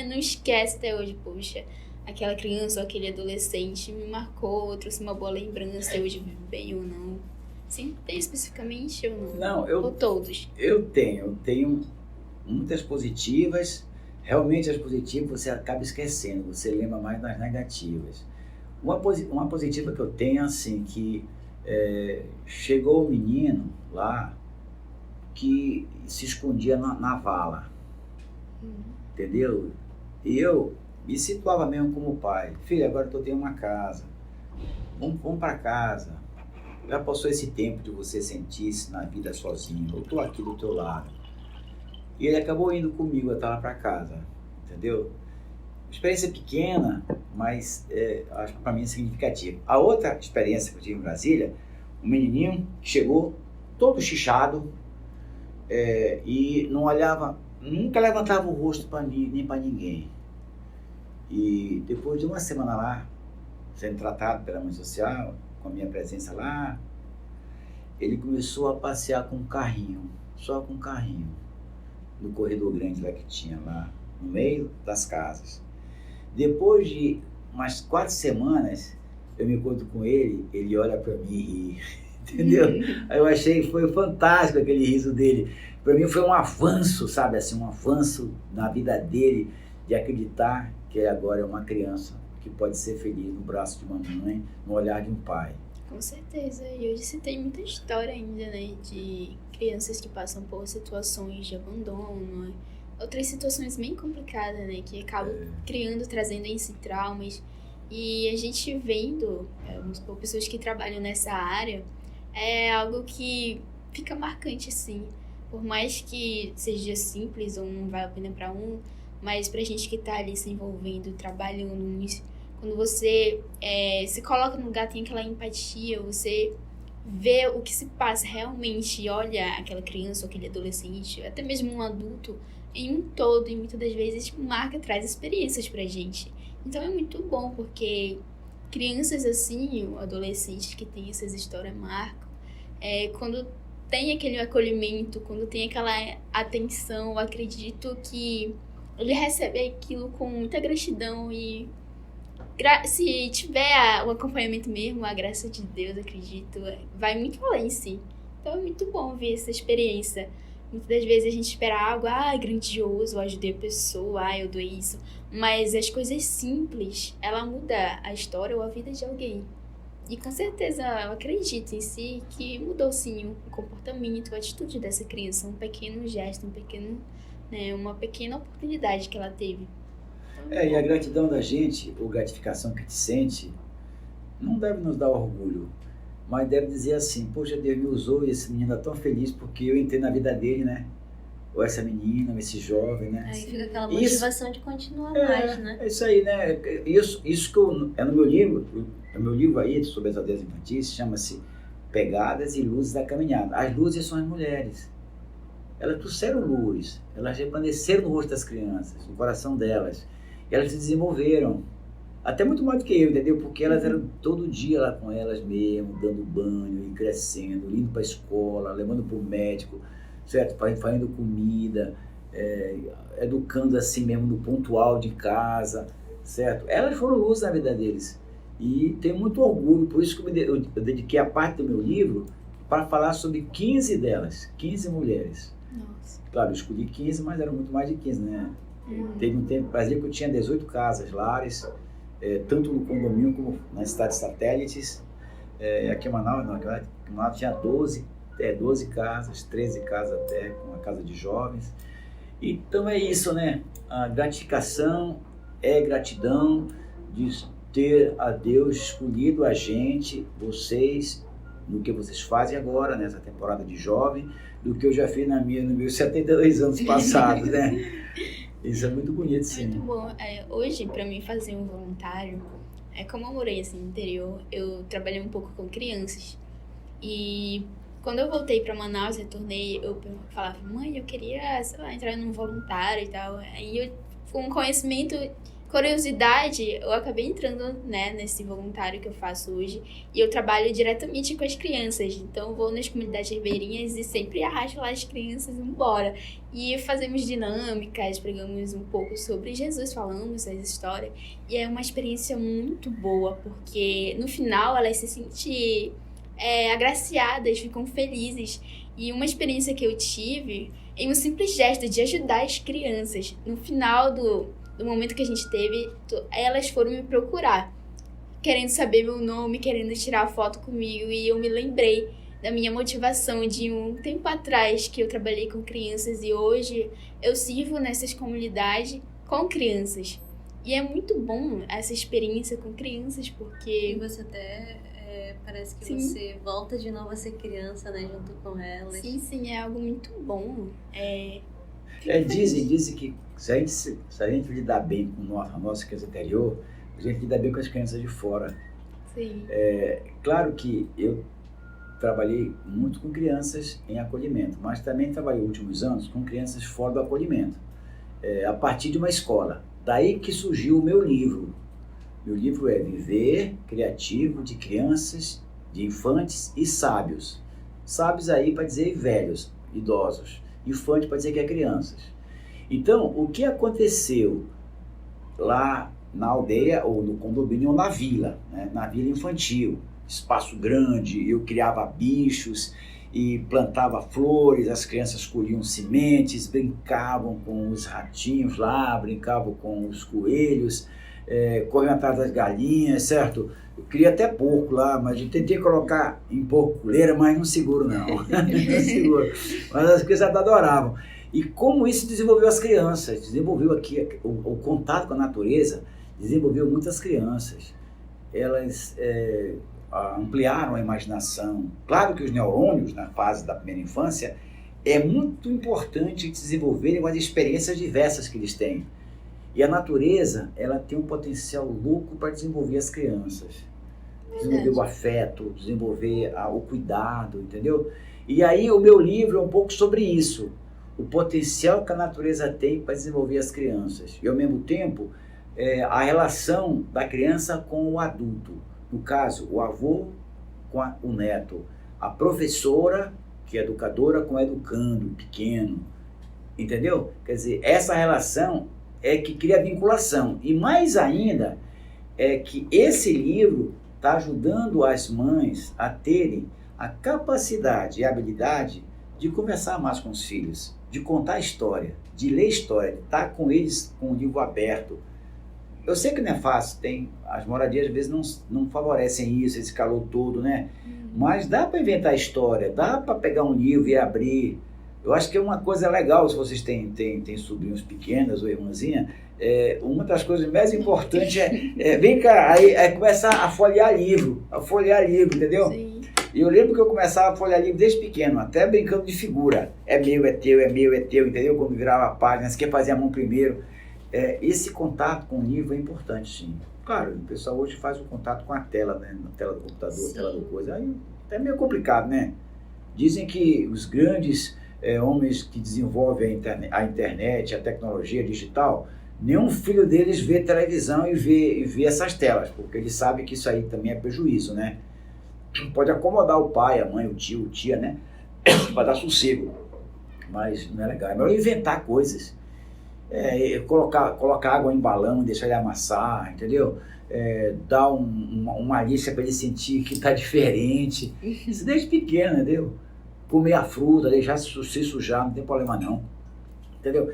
não esquece até hoje, poxa. aquela criança ou aquele adolescente me marcou, trouxe uma boa lembrança, hoje vive bem ou não? Sim, tem especificamente ou não? Não, Ou todos? eu tenho muitas positivas. Realmente as positivas você acaba esquecendo, você lembra mais das negativas. Uma positiva que eu tenho, assim, que chegou um menino lá que se escondia na vala, entendeu? E eu me situava mesmo como pai. Filho, agora eu tenho uma casa, vamos para casa. Já passou esse tempo de você sentir-se na vida sozinho, eu estou aqui do teu lado. E ele acabou indo comigo até lá para casa, entendeu? Experiência pequena, mas acho que para mim é significativa. A outra experiência que eu tive em Brasília, um menininho que chegou todo chichado e não olhava, nunca levantava o rosto nem para ninguém. E depois de uma semana lá, sendo tratado pela mãe social, com a minha presença lá, ele começou a passear com um carrinho, só com um carrinho, no corredor grande lá que tinha lá, no meio das casas. Depois de umas 4 semanas, eu me encontro com ele, ele olha para mim e ri, entendeu? Aí eu achei, foi fantástico aquele riso dele. Para mim foi um avanço, sabe, assim, um avanço na vida dele, de acreditar que ele agora é uma criança que pode ser feliz no braço de uma mãe, no olhar de um pai. Com certeza, e hoje se tem muita história ainda, né, de crianças que passam por situações de abandono, outras situações bem complicadas, né, que acabam trazendo em si traumas. E a gente vendo, vamos supor, pessoas que trabalham nessa área, é algo que fica marcante, assim. Por mais que seja simples ou não vale a pena para um, mas pra gente que tá ali se envolvendo, trabalhando nisso, quando você se coloca no lugar, tem aquela empatia, você vê o que se passa realmente, olha aquela criança ou aquele adolescente, até mesmo um adulto, em um todo, e muitas das vezes marca, traz experiências pra gente. Então é muito bom, porque crianças assim, adolescentes que têm essas histórias marcam. Quando tem aquele acolhimento, quando tem aquela atenção, eu acredito que ele recebe aquilo com muita gratidão e se tiver o acompanhamento mesmo, a graça de Deus, acredito, vai muito além, sim. Então é muito bom ver essa experiência. Muitas das vezes a gente espera algo, grandioso, eu ajudei a pessoa, eu dou isso. Mas as coisas simples, ela muda a história ou a vida de alguém. E com certeza eu acredito em si que mudou sim o comportamento, a atitude dessa criança, um pequeno gesto, uma pequena oportunidade que ela teve. E a gratidão da gente, ou gratificação que te sente, não deve nos dar orgulho, mas deve dizer assim, poxa, Deus me usou e esse menino é tão feliz porque eu entrei na vida dele, né? Ou essa menina, ou esse jovem, né? Aí fica aquela motivação de continuar mais, né? É isso aí, né? Isso que é no meu livro aí sobre as aldeias infantis, chama-se Pegadas e Luzes da Caminhada. As luzes são as mulheres. Elas trouxeram luz, elas resplandeceram no rosto das crianças, no coração delas. E elas se desenvolveram, até muito mais do que eu, entendeu? Porque elas eram todo dia lá com elas mesmo, dando banho e crescendo, indo para a escola, levando para o médico, certo? Fazendo comida, educando assim mesmo no pontual de casa, certo? Elas foram luz na vida deles. E tenho muito orgulho, por isso que eu dediquei a parte do meu livro para falar sobre 15 delas, 15 mulheres. Nossa. Claro, eu escolhi 15, mas eram muito mais de 15, né? Teve um tempo, Brasil, que eu tinha 18 casas, lares, tanto no condomínio como nas cidades satélites. Aqui em Manaus, não, aqui em Manaus tinha 12 casas, 13 casas até, com uma casa de jovens. Então é isso, né? A gratificação é gratidão de ter a Deus escolhido a gente, vocês, no que vocês fazem agora, nessa temporada de jovem, do que eu já fiz nos meus 72 anos passados, né? Isso é muito bonito, sim. Muito bom. Hoje, para mim fazer um voluntário, como eu morei assim, no interior, eu trabalhei um pouco com crianças. E quando eu voltei para Manaus, retornei, eu falava, mãe, eu queria, sei lá, entrar num voluntário e tal. Aí eu, com conhecimento, curiosidade, eu acabei entrando, né, nesse voluntário que eu faço hoje e eu trabalho diretamente com as crianças. Então, eu vou nas comunidades ribeirinhas e sempre arrasto lá as crianças embora. E fazemos dinâmicas, pregamos um pouco sobre Jesus, falamos as histórias. E é uma experiência muito boa, porque no final elas se sentem agraciadas, ficam felizes. E uma experiência que eu tive em um simples gesto de ajudar as crianças. No final do momento que a gente teve, elas foram me procurar, querendo saber meu nome, querendo tirar foto comigo, e eu me lembrei da minha motivação de um tempo atrás que eu trabalhei com crianças e hoje eu sirvo nessas comunidades com crianças. E é muito bom essa experiência com crianças, porque... E você até... parece que Sim. Você volta de novo a ser criança, né? Junto com elas. Sim, é algo muito bom. Dizem que se a gente lidar bem com a nossa criança interior, a gente lida bem com as crianças de fora. Sim. Claro que eu trabalhei muito com crianças em acolhimento, mas também trabalhei nos últimos anos com crianças fora do acolhimento, a partir de uma escola. Daí que surgiu o meu livro. Meu livro é Viver Criativo de Crianças, de Infantes e Sábios. Sábios aí para dizer velhos, idosos. Infante para dizer que é crianças. Então, o que aconteceu lá na aldeia, ou no condomínio, ou na vila, né? Na vila infantil, espaço grande, eu criava bichos e plantava flores, as crianças colhiam sementes, brincavam com os ratinhos lá, brincavam com os coelhos, corriam atrás das galinhas, certo? Eu queria até porco lá, mas eu tentei colocar em porco-coleira, mas não seguro não. Não seguro. Mas as crianças adoravam. E como isso desenvolveu as crianças, desenvolveu aqui o contato com a natureza, desenvolveu muitas crianças. Elas ampliaram a imaginação. Claro que os neurônios, na fase da primeira infância, é muito importante desenvolverem as experiências diversas que eles têm. E a natureza, ela tem um potencial louco para desenvolver as crianças. Desenvolver o afeto, desenvolver o cuidado, entendeu? E aí o meu livro é um pouco sobre isso. O potencial que a natureza tem para desenvolver as crianças. E ao mesmo tempo, a relação da criança com o adulto. No caso, o avô com o neto. A professora, que é educadora, com o educando, pequeno. Entendeu? Quer dizer, essa relação é que cria vinculação. E mais ainda, é que esse livro está ajudando as mães a terem a capacidade e a habilidade de conversar mais com os filhos, de contar história, de ler história, de estar com eles com o livro aberto. Eu sei que não é fácil, as moradias às vezes não favorecem isso, esse calor todo, né? Mas dá para inventar história, dá para pegar um livro e abrir. Eu acho que é uma coisa legal, se vocês têm sobrinhos pequenos ou irmãzinha, uma das coisas mais importantes vem cá, aí começar a folhear livro, entendeu? Sim. E eu lembro que eu começava a folhear livro desde pequeno, até brincando de figura. É meu, é teu, entendeu? Quando virava a página, você quer fazer a mão primeiro. Esse contato com o livro é importante, sim. Claro, o pessoal hoje faz o contato com a tela, né? Na tela do computador, sim. Tela do coisa. Aí é meio complicado, né? Dizem que os grandes homens que desenvolvem a internet, a tecnologia digital, nenhum filho deles vê televisão e vê essas telas, porque eles sabem que isso aí também é prejuízo, né? Pode acomodar o pai, a mãe, o tio, a tia, né? Para dar sossego, mas não é legal. É melhor inventar coisas. Colocar água em balão, deixar ele amassar, entendeu? Dar uma lixa para ele sentir que está diferente. Isso desde pequeno, entendeu? Comer a fruta, deixar se sujar, não tem problema não, entendeu?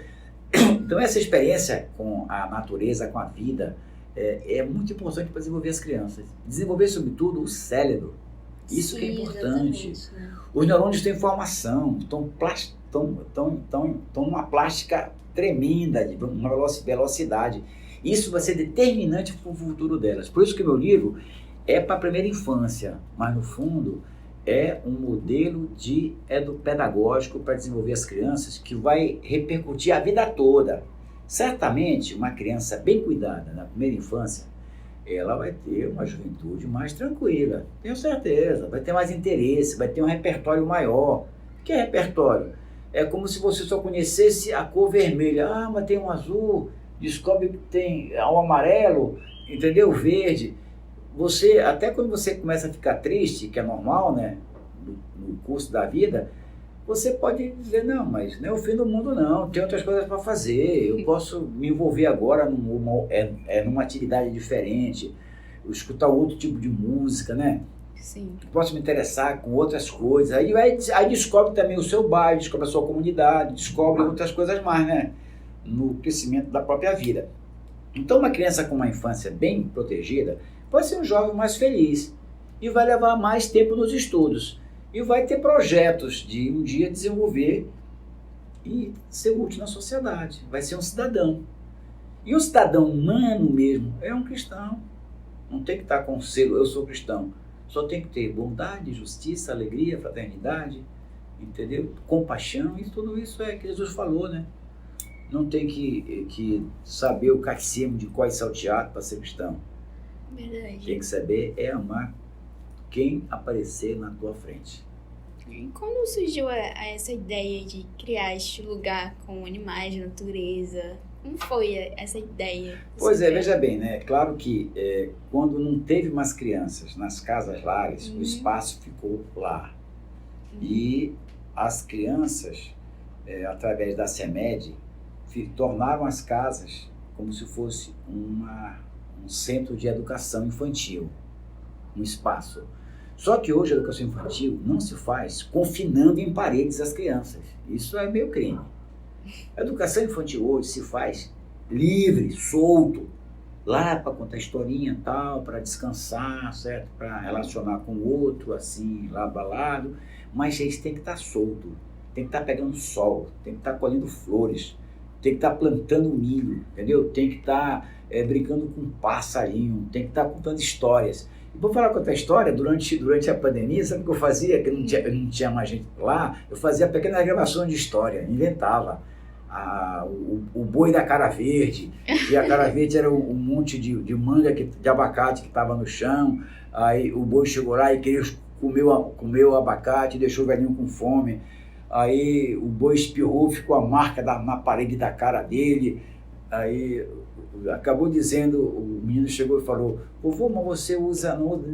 Então essa experiência com a natureza, com a vida, é muito importante para desenvolver as crianças. Desenvolver, sobretudo, o cérebro. Isso Sim, que é importante. Né? Os neurônios têm formação, estão numa plástica tremenda, de uma velocidade. Isso vai ser determinante para o futuro delas. Por isso que o meu livro é para a primeira infância, mas no fundo é um modelo pedagógico para desenvolver as crianças que vai repercutir a vida toda. Certamente, uma criança bem cuidada na primeira infância, ela vai ter uma juventude mais tranquila, tenho certeza, vai ter mais interesse, vai ter um repertório maior. O que é repertório? É como se você só conhecesse a cor vermelha. Ah, mas tem um azul, descobre que tem o amarelo, entendeu? O verde. Você, até quando você começa a ficar triste, que é normal, né? No curso da vida, você pode dizer, não, mas não é o fim do mundo não, tem outras coisas para fazer, eu posso me envolver agora numa atividade diferente, escutar outro tipo de música, né? Sim. Posso me interessar com outras coisas. Aí descobre também o seu bairro, descobre a sua comunidade, descobre outras coisas mais, né? No crescimento da própria vida. Então, uma criança com uma infância bem protegida pode ser um jovem mais feliz e vai levar mais tempo nos estudos e vai ter projetos de um dia desenvolver e ser útil na sociedade. Vai ser um cidadão. E o cidadão humano mesmo é um cristão. Não tem que estar com o selo, eu sou cristão. Só tem que ter bondade, justiça, alegria, fraternidade, entendeu? Compaixão, e tudo isso é que Jesus falou, né? Não tem que saber o catecismo de qual é salteado para ser cristão. Verdade. Tem que saber é amar quem aparecer na tua frente. E quando surgiu essa ideia de criar este lugar com animais de natureza? Como foi essa ideia? Pois é, veja bem, né? Claro que quando não teve mais crianças nas casas lares, o espaço ficou lá. E as crianças, através da CEMED, tornaram as casas como se fosse um centro de educação infantil, um espaço. Só que hoje a educação infantil não se faz confinando em paredes as crianças. Isso é meio crime. A educação infantil hoje se faz livre, solto, lá para contar historinha e tal, para descansar, certo? Para relacionar com o outro, assim, lado a lado. Mas eles têm que estar solto, tem que estar pegando sol, tem que estar colhendo flores, tem que estar plantando milho, entendeu? Tem que estar brincando com um passarinho, tem que estar contando histórias. E por falar contar história, durante a pandemia, sabe o que eu fazia? Que não tinha mais gente lá, eu fazia pequenas gravações de história, inventava. O boi da cara verde, e a cara verde era um monte de manga, de abacate que estava no chão. Aí o boi chegou lá e queria comer o abacate, deixou o velhinho com fome. Aí o boi espirrou, ficou a marca na parede da cara dele. Aí acabou dizendo, o menino chegou e falou: vovô, mas você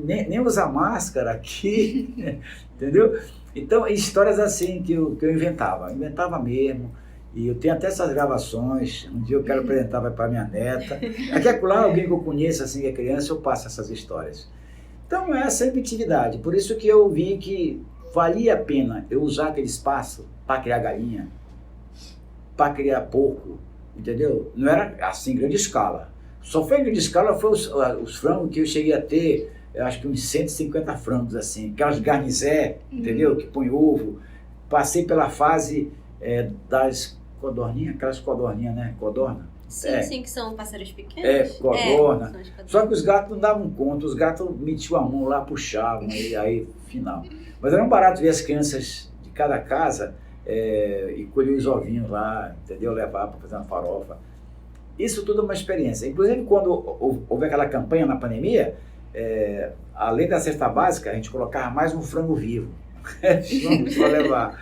nem usa máscara aqui, entendeu? Então, histórias assim que eu inventava mesmo. E eu tenho até essas gravações. Um dia eu quero apresentar para minha neta. Aqui acolá, alguém que eu conheço, assim, que é criança, eu passo essas histórias. Então, essa é a inventividade. Por isso que eu vi que valia a pena eu usar aquele espaço para criar galinha, para criar porco, entendeu? Não era assim, em grande escala. Só foi em grande escala foi os frangos que eu cheguei a ter, eu acho que uns 150 frangos, assim. Aquelas garnizé, entendeu? Que põe ovo. Passei pela fase das codorninhas, aquelas codorninhas, né? Codorna. Sim, que são pássaros pequenos. Codorna. Só que os gatos não davam conta, os gatos metiam a mão lá, puxavam, e aí, final. Mas era um barato ver as crianças de cada casa e colher os ovinhos lá, entendeu? Levar para fazer uma farofa. Isso tudo é uma experiência. Inclusive, quando houve aquela campanha na pandemia, além da cesta básica, a gente colocava mais um frango vivo. Para levar.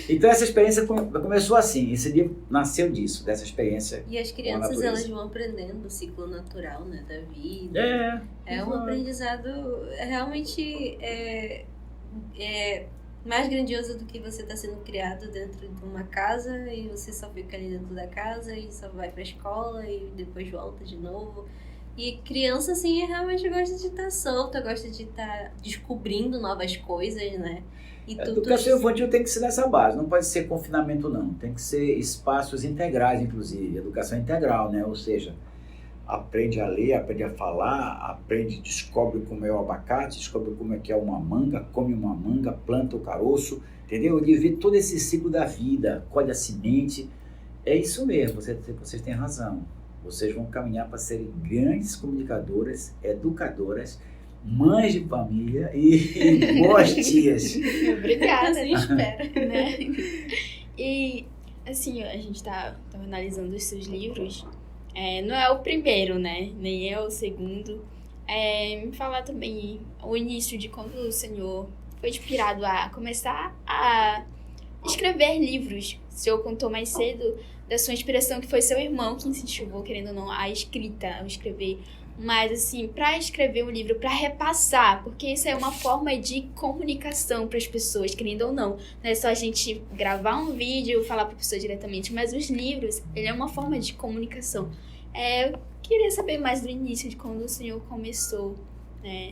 Então essa experiência começou assim, esse livro nasceu disso, dessa experiência. E as crianças, elas vão aprendendo o ciclo natural, né, da vida. É um aprendizado realmente mais grandioso do que você está sendo criado dentro de uma casa e você só fica ali dentro da casa e só vai para a escola e depois volta de novo. E criança, assim, realmente gosta de estar solta, gosta de estar descobrindo novas coisas, né? E a educação infantil tem que ser nessa base, não pode ser confinamento não, tem que ser espaços integrais, inclusive, educação integral, né? Ou seja, aprende a ler, aprende a falar, descobre como é o abacate, descobre como é que é uma manga, come uma manga, planta o caroço, entendeu? Ele vê todo esse ciclo da vida, colhe a semente, é isso mesmo, vocês têm razão. Vocês vão caminhar para serem grandes comunicadoras, educadoras, mães de família e boas tias. Obrigada. Assim espera. Né? E, assim, a gente tá analisando os seus livros. Não é o primeiro, né? Nem é o segundo. Me falar também o início de quando o senhor foi inspirado a começar a escrever livros. O senhor contou mais cedo da sua inspiração, que foi seu irmão que incentivou, querendo ou não, a escrita, a escrever. Mas, assim, para escrever um livro, para repassar, porque isso é uma forma de comunicação para as pessoas, querendo ou não. Não é só a gente gravar um vídeo e falar para a pessoa diretamente, mas os livros, ele é uma forma de comunicação. Eu queria saber mais do início, de quando o senhor começou, né?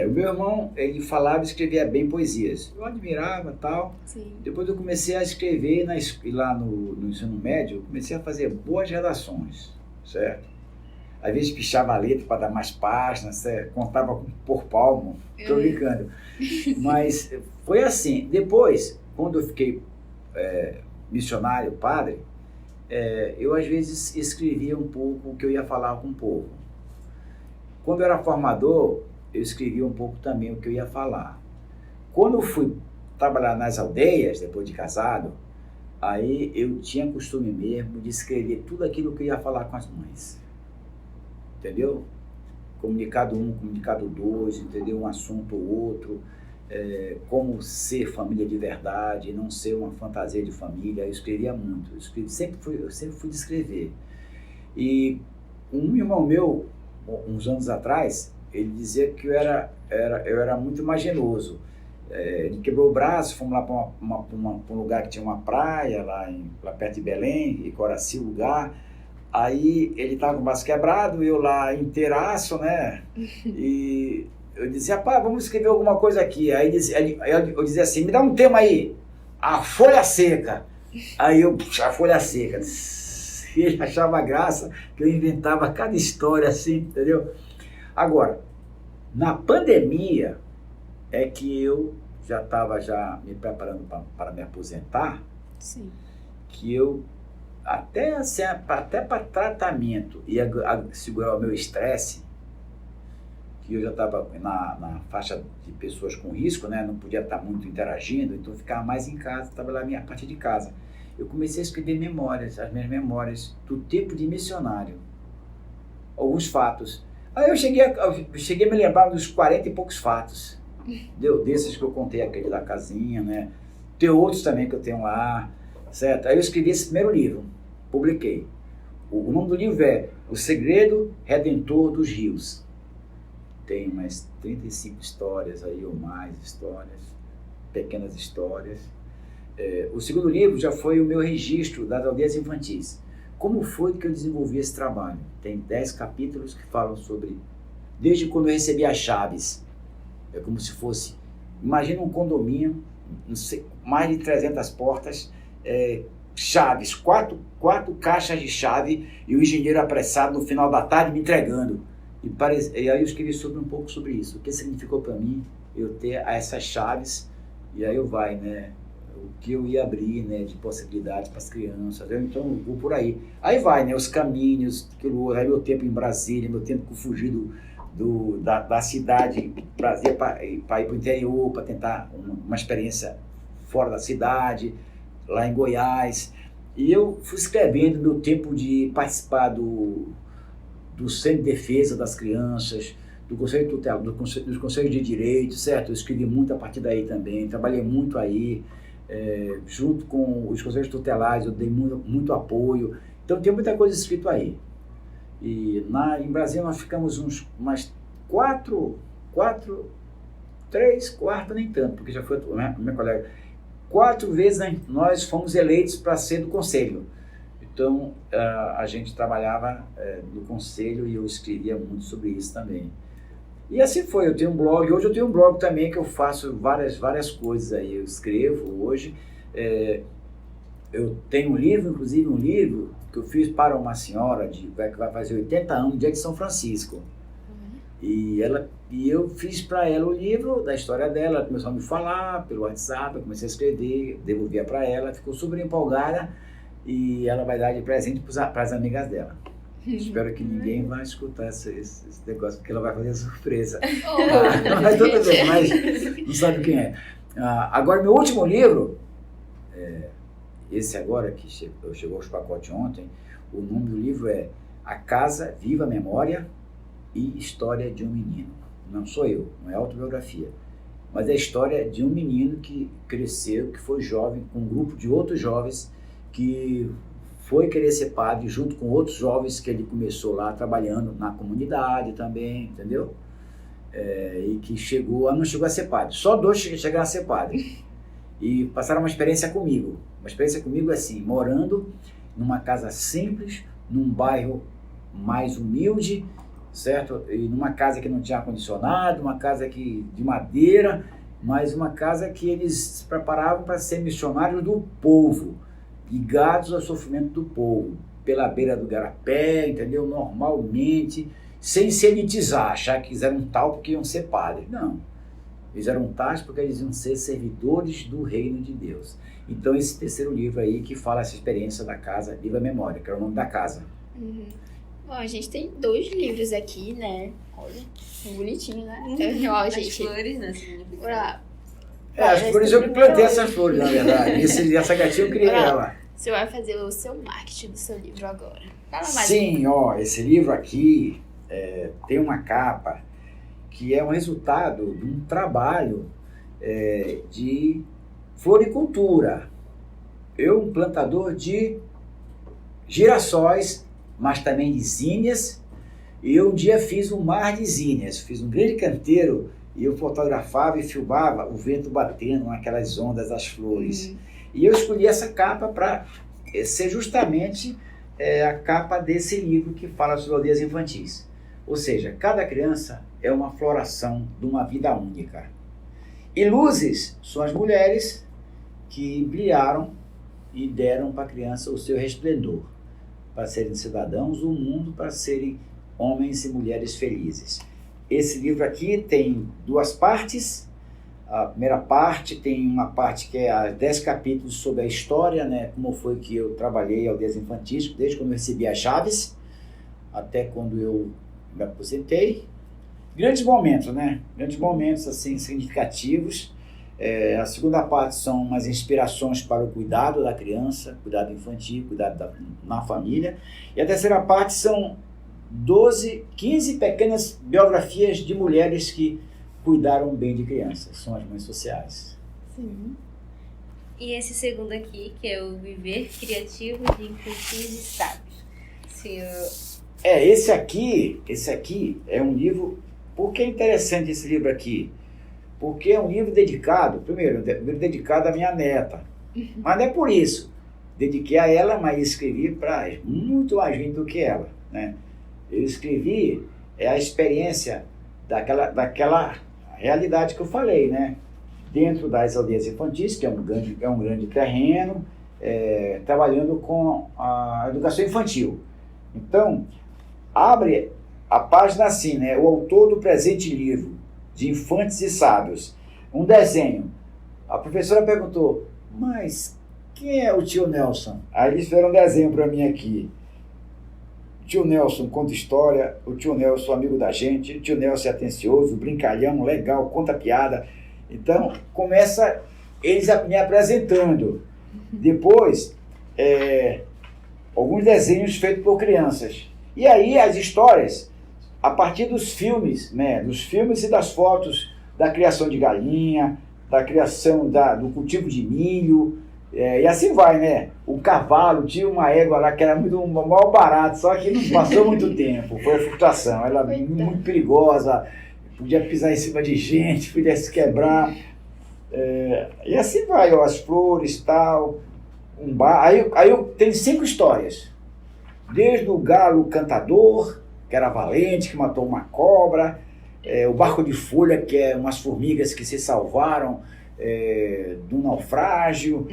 O meu irmão, ele falava e escrevia bem poesias. Eu admirava e tal. Sim. Depois eu comecei a escrever lá no ensino médio, eu comecei a fazer boas redações, certo? Às vezes pichava a letra para dar mais páginas, contava por palmo, estou brincando. Mas foi assim. Depois, quando eu fiquei missionário, padre, eu às vezes escrevia um pouco o que eu ia falar com o povo. Quando eu era formador, eu escrevia um pouco também o que eu ia falar. Quando eu fui trabalhar nas aldeias, depois de casado, aí eu tinha costume mesmo de escrever tudo aquilo que eu ia falar com as mães. Entendeu? Comunicado 1, comunicado 2, entendeu? Um assunto ou outro, como ser família de verdade, não ser uma fantasia de família. Eu escrevia muito, eu sempre fui de escrever. E um irmão meu, uns anos atrás, ele dizia que eu era muito imaginoso. Ele quebrou o braço, fomos lá para um lugar que tinha uma praia, lá perto de Belém, e Coraci, o lugar. Aí ele estava com o braço quebrado, eu lá inteiraço, né? E eu dizia, pá, vamos escrever alguma coisa aqui. Aí eu dizia assim, me dá um tema aí, a folha seca. Aí a folha seca. E ele achava graça que eu inventava cada história assim, entendeu? Agora, na pandemia é que eu já estava me preparando para me aposentar. Sim. Que eu até para tratamento e segurar o meu estresse, que eu já estava na faixa de pessoas com risco, né? Não podia estar muito interagindo, então eu ficava mais em casa, trabalhava a partir de casa. Eu comecei a escrever as minhas memórias do tempo de missionário, alguns fatos. Aí eu cheguei a me lembrar dos 40 e poucos fatos, desses que eu contei, aquele da casinha, né? Tem outros também que eu tenho lá, certo? Aí eu escrevi esse primeiro livro, publiquei. O nome do livro é O Segredo Redentor dos Rios. Tem umas 35 histórias aí, ou mais histórias, pequenas histórias. O segundo livro já foi o meu registro das aldeias infantis. Como foi que eu desenvolvi esse trabalho? Tem 10 capítulos que falam sobre, desde quando eu recebi as chaves. É como se fosse, imagina um condomínio, não sei, mais de 300 portas, chaves, quatro caixas de chave, e o engenheiro apressado no final da tarde me entregando. E aí eu escrevi um pouco sobre isso, o que significou para mim eu ter essas chaves, e aí né, o que eu ia abrir, né, de possibilidades para as crianças. Então eu vou por aí. Aí vai, né, os caminhos, aí meu tempo em Brasília, meu tempo que eu fugi da cidade Brasília para ir para o interior, para tentar uma experiência fora da cidade, lá em Goiás. E eu fui escrevendo meu tempo de participar do Centro de Defesa das Crianças, do Conselho Tutelar, dos Conselhos de Direito, certo? Eu escrevi muito a partir daí também, trabalhei muito aí, junto com os Conselhos Tutelares, eu dei muito apoio. Então tem muita coisa escrita aí. E em Brasília nós ficamos umas 3, 4, nem tanto, porque já foi minha colega. 4 vezes nós fomos eleitos para ser do conselho. Então a gente trabalhava no conselho e eu escrevia muito sobre isso também. E assim foi, eu tenho um blog, hoje eu tenho um blog também que eu faço várias coisas aí, eu escrevo hoje. Eu tenho inclusive um livro que eu fiz para uma senhora que vai fazer 80 anos, dia de São Francisco. E eu fiz para ela o livro da história dela, ela começou a me falar pelo WhatsApp, eu comecei a escrever, devolvia para ela, ficou super empolgada e ela vai dar de presente para as amigas dela. Espero que ninguém vai escutar esse negócio, porque ela vai fazer surpresa. Mas tudo bem, mas não sabe quem é. Agora, meu último livro, esse agora que chegou aos pacotes ontem, o nome do livro é A Casa, Viva a Memória e História de um Menino. Não sou eu, não é autobiografia, mas é a história de um menino que cresceu, que foi jovem, com um grupo de outros jovens que foi querer ser padre junto com outros jovens que ele começou lá trabalhando na comunidade também, entendeu? E que não chegou a ser padre. Só 2 chegaram a ser padre. E passaram uma experiência comigo. Uma experiência comigo assim, morando numa casa simples, num bairro mais humilde, certo? E numa casa que não tinha ar-condicionado, uma casa de madeira, mas uma casa que eles se preparavam para ser missionários do povo, ligados ao sofrimento do povo, pela beira do garapé, entendeu? Normalmente, sem se elitizar, achar que eles eram tal porque iam ser padres. Não. Eles eram tais porque eles iam ser servidores do reino de Deus. Então, esse terceiro livro aí que fala essa experiência da casa, Viva a Memória, que é o nome da casa. Uhum. Bom, a gente tem 2 livros aqui, né? Olha, bonitinho, né? Ó, gente. As flores, né? Olha lá. As flores eu que plantei essas flores, na verdade. Essa gatinha eu criei ela. Você vai fazer o seu marketing do seu livro agora. Fala mais. Sim, esse livro aqui tem uma capa que é um resultado de um trabalho de floricultura. Eu, um plantador de girassóis, mas também de zinhas, e eu um dia fiz um mar de zinhas, fiz um grande canteiro, e eu fotografava e filmava o vento batendo naquelas ondas das flores. E eu escolhi essa capa para ser justamente a capa desse livro que fala sobre aldeias infantis. Ou seja, cada criança é uma floração de uma vida única. E luzes são as mulheres que brilharam e deram para a criança o seu resplendor, para serem cidadãos do mundo, para serem homens e mulheres felizes. Esse livro aqui tem 2 partes. A primeira parte tem uma parte que é 10 capítulos sobre a história, né, como foi que eu trabalhei aldeias infantis, desde quando eu recebi as chaves até quando eu me aposentei. Grandes momentos, né? Grandes momentos assim, significativos. A segunda parte são umas inspirações para o cuidado da criança, cuidado infantil, cuidado na família. E a terceira parte são 15 pequenas biografias de mulheres que cuidaram bem de crianças. São as mães sociais. Sim. E esse segundo aqui, que é o Viver Criativo de Infantis e Sábios. Esse aqui é um livro... Por que é interessante esse livro aqui? Porque é um livro dedicado, primeiro, dedicado à minha neta. Mas não é por isso. Dediquei a ela, mas escrevi para muito mais gente do que ela, né? Eu escrevi a experiência daquela realidade que eu falei, né? Dentro das aldeias infantis, que é um grande terreno, trabalhando com a educação infantil. Então, abre a página assim, né? O autor do presente livro, de Infantes e Sábios. Um desenho. A professora perguntou, mas quem é o tio Nelson? Aí eles fizeram um desenho para mim aqui. O tio Nelson conta história, o tio Nelson amigo da gente, o tio Nelson é atencioso, brincalhão, legal, conta piada. Então, começa eles me apresentando. Depois, alguns desenhos feitos por crianças. E aí as histórias, a partir dos filmes, né? Dos filmes e das fotos da criação de galinha, da criação do cultivo de milho, e assim vai, né? O cavalo, tinha uma égua lá que era muito mal barato, só que não passou muito tempo, foi a frustração, ela muito perigosa, podia pisar em cima de gente, podia se quebrar, e assim vai, ó, as flores, tal, um bar, aí eu tenho 5 histórias, desde o galo cantador, que era valente, que matou uma cobra, o barco de folha, que é umas formigas que se salvaram do naufrágio,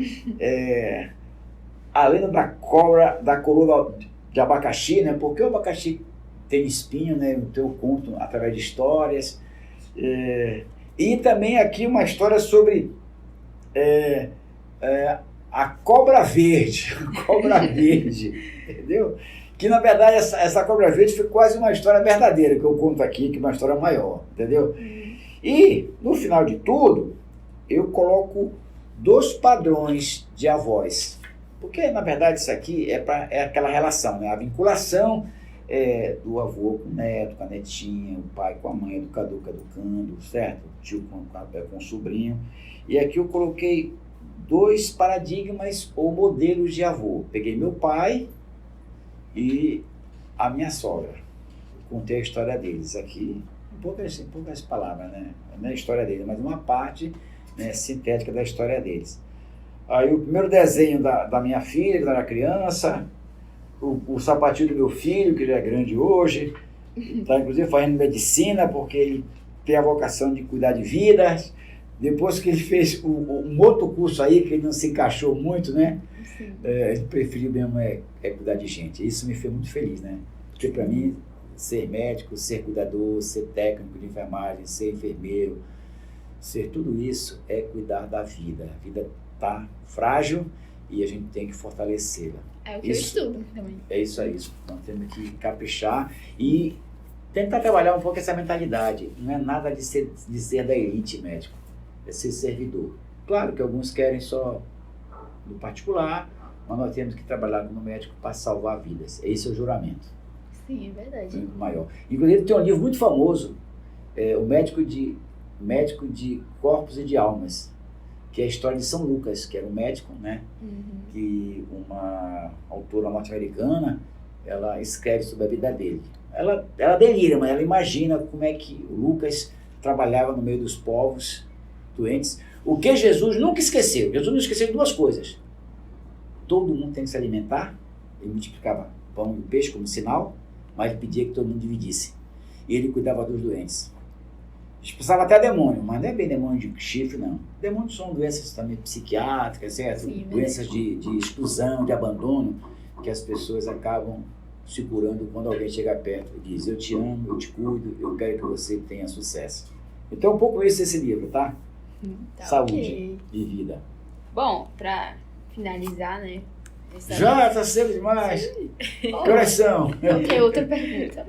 a lenda da cobra, da coroa de abacaxi, né? Porque o abacaxi tem espinho, né? O teu conto através de histórias. E também aqui uma história sobre a cobra verde, entendeu? Que na verdade essa cobra verde foi quase uma história verdadeira que eu conto aqui, que é uma história maior, entendeu? E no final de tudo, eu coloco 2 padrões de avós, porque na verdade isso aqui é aquela relação, né? A vinculação do avô com o neto, com a netinha, o pai com a mãe, educador com educando, certo? O tio com o sobrinho. E aqui eu coloquei 2 paradigmas ou modelos de avô. Peguei meu pai e a minha sogra. Contei a história deles aqui, em poucas palavras, né? Não é a história deles, mas uma parte, né, sintética da história deles. Aí o primeiro desenho da minha filha, que era criança, o sapatinho do meu filho, que já é grande hoje, está inclusive fazendo medicina, porque ele tem a vocação de cuidar de vidas. Depois que ele fez um outro curso aí, que ele não se encaixou muito, né? Ele preferiu mesmo cuidar de gente. Isso me fez muito feliz, né? Porque para mim, ser médico, ser cuidador, ser técnico de enfermagem, ser enfermeiro, ser tudo isso é cuidar da vida. A vida está frágil e a gente tem que fortalecê-la. É o que eu estudo também. É isso aí. Nós temos que caprichar e tentar trabalhar um pouco essa mentalidade. Não é nada de ser da elite médico, é ser servidor. Claro que alguns querem só do particular, mas nós temos que trabalhar como médico para salvar vidas. Esse é o juramento. Sim, é verdade. Muito maior. Inclusive tem um livro muito famoso, o médico de corpos e de almas, que é a história de São Lucas, que era um médico, né? Que uma autora norte-americana, ela escreve sobre a vida dele. Ela delira, mas ela imagina como é que o Lucas trabalhava no meio dos povos doentes. O que Jesus nunca esqueceu. Jesus não esqueceu de 2 coisas. Todo mundo tem que se alimentar. Ele multiplicava pão e peixe como sinal, mas ele pedia que todo mundo dividisse. E ele cuidava dos doentes. Expulsava até demônio, mas não é bem demônio de chifre, não. Demônios são doenças também psiquiátricas, certo? Sim, doenças de exclusão, de abandono, que as pessoas acabam se curando quando alguém chega perto e diz: eu te amo, eu te cuido, eu quero que você tenha sucesso. Então, um pouco isso esse livro, tá? Saúde e vida. Bom, para finalizar, né? Já está cedo demais. Coração. Ok, outra pergunta.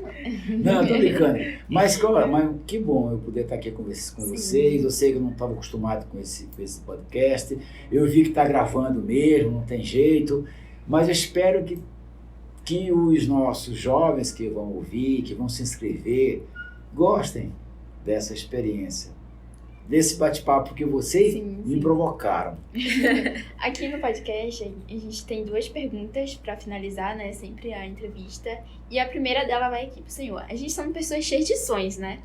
Não, tô brincando. Mas que bom eu poder estar aqui com vocês. Eu sei que eu não estava acostumado com esse podcast. Eu vi que está gravando mesmo, não tem jeito. Mas eu espero que os nossos jovens que vão ouvir, que vão se inscrever, gostem dessa experiência, desse bate-papo que vocês me provocaram. Aqui no podcast, a gente tem 2 perguntas para finalizar, né? Sempre a entrevista. E a primeira dela vai aqui pro senhor. A gente são pessoas cheias de sonhos, né?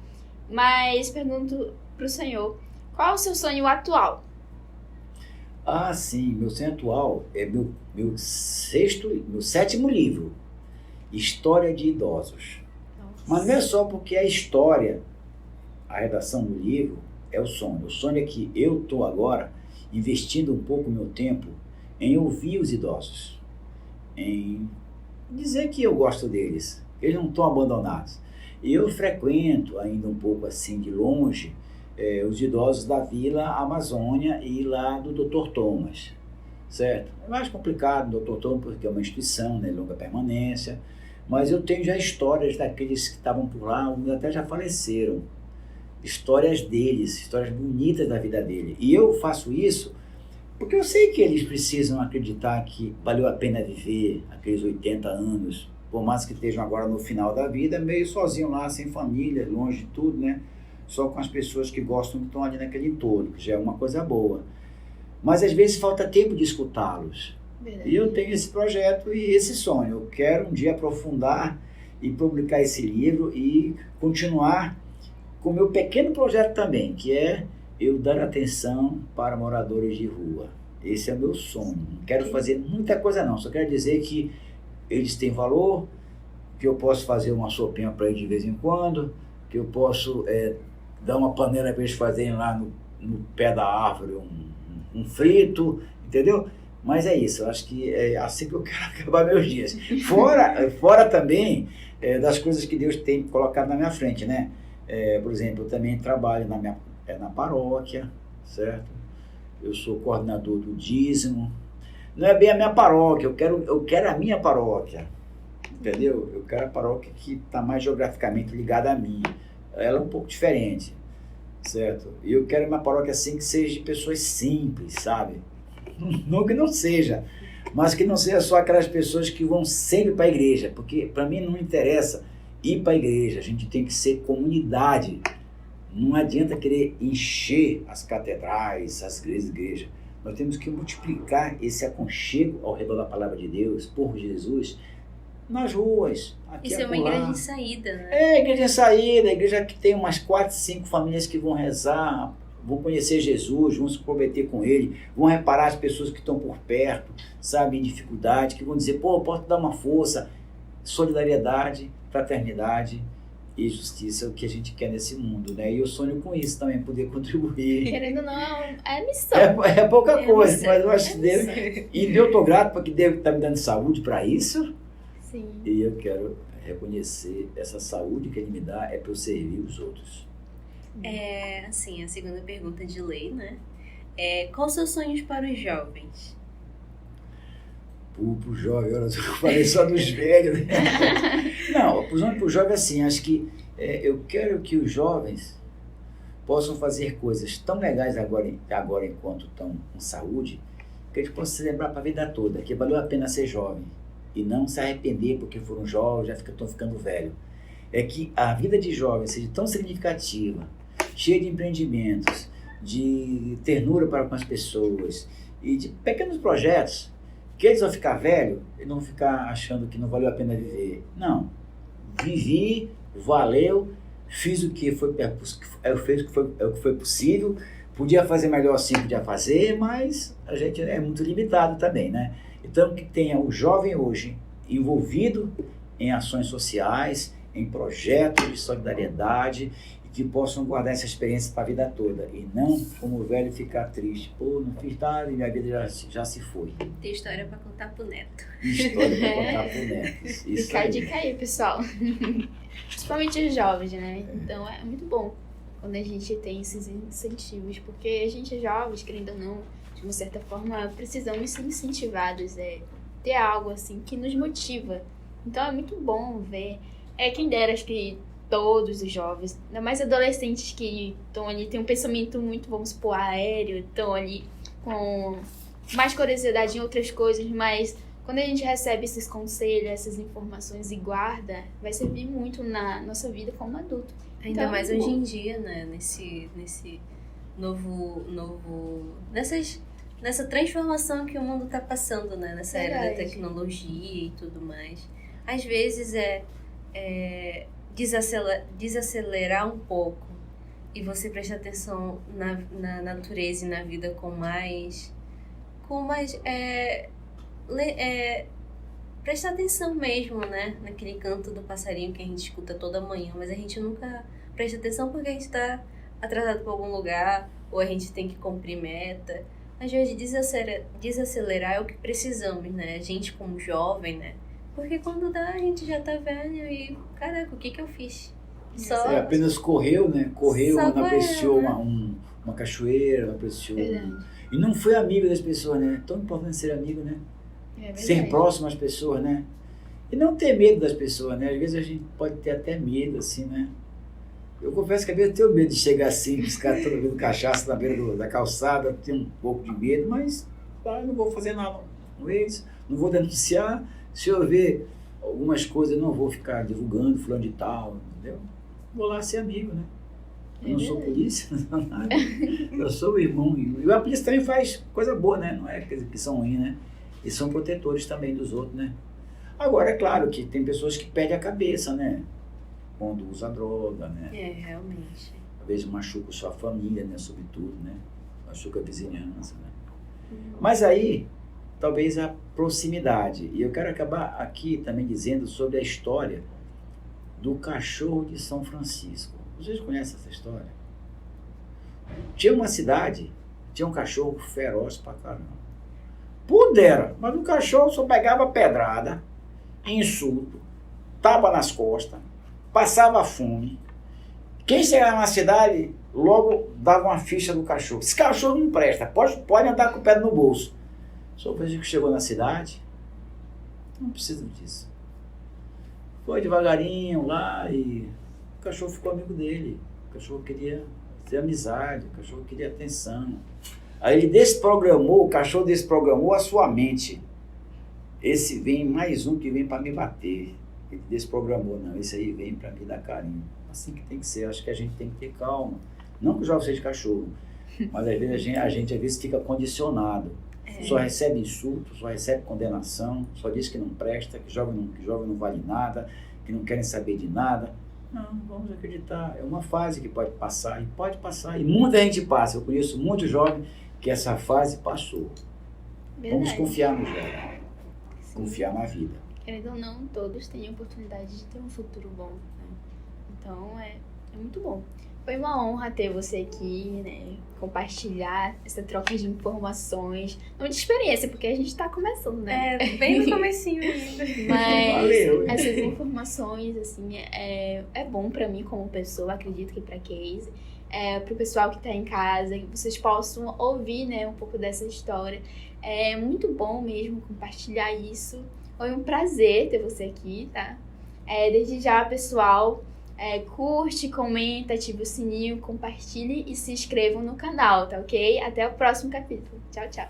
Mas pergunto pro senhor, qual é o seu sonho atual? Ah, sim. Meu sonho atual é meu 7º livro, História de Idosos. Nossa. Mas não é só porque a história, a redação do livro, é o sonho. O sonho é que eu estou agora investindo um pouco meu tempo em ouvir os idosos, em dizer que eu gosto deles, eles não estão abandonados. Eu frequento ainda um pouco assim de longe os idosos da Vila Amazônia e lá do Dr. Thomas, certo? É mais complicado o Dr. Thomas porque é uma instituição, né, longa permanência, mas eu tenho já histórias daqueles que estavam por lá, uns até já faleceram. Histórias deles, histórias bonitas da vida dele. E eu faço isso porque eu sei que eles precisam acreditar que valeu a pena viver aqueles 80 anos, por mais que estejam agora no final da vida, meio sozinho lá, sem família, longe de tudo, né? Só com as pessoas que gostam, que estão ali naquele entorno, que já é uma coisa boa. Mas às vezes falta tempo de escutá-los. E eu tenho esse projeto e esse sonho. Eu quero um dia aprofundar e publicar esse livro e continuar com o meu pequeno projeto também, que é eu dar atenção para moradores de rua. Esse é o meu sonho. Não quero fazer muita coisa não, só quero dizer que eles têm valor, que eu posso fazer uma sopinha para eles de vez em quando, que eu posso dar uma panela para eles fazerem lá no pé da árvore um frito, entendeu? Mas é isso, eu acho que é assim que eu quero acabar meus dias. Fora também das coisas que Deus tem colocado na minha frente, né? Por exemplo, eu também trabalho na paróquia, certo? Eu sou coordenador do dízimo. Não é bem a minha paróquia, eu quero a minha paróquia, entendeu? Eu quero a paróquia que está mais geograficamente ligada a mim. Ela é um pouco diferente, certo? E eu quero uma paróquia assim que seja de pessoas simples, sabe? Não que não seja, mas que não seja só aquelas pessoas que vão sempre para a igreja, porque para mim não interessa ir para a igreja, a gente tem que ser comunidade. Não adianta querer encher as catedrais, as igrejas. Nós temos que multiplicar esse aconchego ao redor da palavra de Deus, por Jesus, nas ruas. Aqui Isso é uma acolá. igreja de saída, né? É, igreja de saída, a igreja que tem umas 4, 5 famílias que vão rezar, vão conhecer Jesus, vão se comprometer com Ele, vão reparar as pessoas que estão por perto, sabe, em dificuldade, que vão dizer, pô, eu posso dar uma força, solidariedade, fraternidade e justiça, é o que a gente quer nesse mundo, né? E eu sonho com isso também, poder contribuir. Querendo ou não, é missão. É pouca coisa, missão, mas eu acho que Deus... missão. E eu estou grato porque Deus está me dando saúde para isso, Sim. e eu quero reconhecer essa saúde que Ele me dá é para eu servir os outros. Assim, a segunda pergunta de lei, né? Quais os seus sonhos para os jovens? Pro jovem, eu falei só dos velhos, né? Não, pro jovem assim, acho que eu quero que os jovens possam fazer coisas tão legais agora enquanto estão com saúde, que eles possam se lembrar para a vida toda, que valeu a pena ser jovem, e não se arrepender porque foram jovens, já estão ficando velho. É que a vida de jovem seja tão significativa, cheia de empreendimentos, de ternura para com as pessoas, e de pequenos projetos, que eles vão ficar velhos e não ficar achando que não valeu a pena viver. Não. Vivi, valeu, fiz o que foi, o que foi possível, podia fazer melhor sim, podia fazer, mas a gente é muito limitado também, né? Então, que tenha o jovem hoje envolvido em ações sociais, em projetos de solidariedade, que possam guardar essa experiência para a vida toda, e não como o velho ficar triste, pô, não fiz nada e minha vida já se foi. Tem história para contar pro neto. História para contar pro neto. Isso Fica a aí. dica aí, pessoal. Principalmente os jovens, né? Então é muito bom quando a gente tem esses incentivos, porque a gente é jovem, querendo ou não, de uma certa forma, precisamos ser incentivados, ter algo assim que nos motiva. Então é muito bom ver. Quem dera, acho que todos os jovens, ainda mais adolescentes que estão ali, tem um pensamento muito, vamos supor, aéreo, estão ali com mais curiosidade em outras coisas, mas quando a gente recebe esses conselhos, essas informações e guarda, vai servir muito na nossa vida como adulto. Ainda Então, mais hoje em dia, né? Nesse nessa transformação que o mundo está passando, né? Nessa era da Verdade. tecnologia e tudo mais. Às vezes desacelerar um pouco e você prestar atenção na natureza e na vida com mais prestar atenção mesmo, né? Naquele canto do passarinho que a gente escuta toda manhã, mas a gente nunca presta atenção porque a gente está atrasado para algum lugar ou a gente tem que cumprir meta. Às vezes desacelerar é o que precisamos, né? A gente como jovem, né? Porque quando dá, a gente já tá velho e, caraca, o que eu fiz? Apenas correu, né? Correu, Só não apreciou correu, uma cachoeira, não apreciou... Verdade. E não foi amigo das pessoas, né? Tão importante ser amigo, né? Ser próximo às pessoas, né? E não ter medo das pessoas, né? Às vezes a gente pode ter até medo, assim, né? Eu confesso que às vezes eu tenho medo de chegar assim, os caras estão bebendo cachaça na beira da calçada, eu tenho um pouco de medo, mas não vou fazer nada com eles, não vou denunciar. Se eu ver algumas coisas, eu não vou ficar divulgando, fulano de tal, entendeu? Vou lá ser amigo, né? Eu não sou polícia, não nada. Eu sou o irmão. E a polícia também faz coisa boa, né? Não é que são ruins, né? E são protetores também dos outros, né? Agora, é claro que tem pessoas que perdem a cabeça, né? Quando usa droga, né? Realmente. Às vezes machuca sua família, né? Sobretudo, né? Machuca a vizinhança, né? Mas aí, talvez a proximidade. E eu quero acabar aqui também dizendo sobre a história do cachorro de São Francisco. Vocês conhecem essa história? Tinha uma cidade, tinha um cachorro feroz pra caramba. Pudera, mas o cachorro só pegava pedrada, insulto, tapa nas costas, passava fome. Quem chegava na cidade, logo dava uma ficha do cachorro. Esse cachorro não presta, pode andar com o pé no bolso. Só depois que chegou na cidade, não precisa disso. Foi devagarinho lá e o cachorro ficou amigo dele. O cachorro queria ter amizade, o cachorro queria atenção. Aí ele o cachorro desprogramou a sua mente. Esse vem mais um que vem para me bater. Ele desprogramou, não, esse aí vem para me dar carinho. Assim que tem que ser, acho que a gente tem que ter calma. Não que o jovem seja cachorro, Mas às vezes a gente às vezes fica condicionado. Só recebe insulto, só recebe condenação, só diz que não presta, que jovem não vale nada, que não querem saber de nada. Não, vamos acreditar. É uma fase que pode passar, e muita gente passa. Eu conheço muitos jovens que essa fase passou. Verdade. Vamos confiar no jovem, confiar na vida. Querendo ou não, todos têm a oportunidade de ter um futuro bom, né? Então, é muito bom. Foi uma honra ter você aqui, né? Compartilhar essa troca de informações. Não de experiência, porque a gente tá começando, né? Bem no comecinho ainda. Mas Valeu. essas informações, assim, é bom pra mim como pessoa, acredito que pra Casey. Pro pessoal que tá em casa, que vocês possam ouvir, né, um pouco dessa história. É muito bom mesmo compartilhar isso. Foi um prazer ter você aqui, tá? Desde já, pessoal, curte, comenta, ative o sininho, compartilhe e se inscrevam no canal, tá ok? Até o próximo capítulo. Tchau, tchau.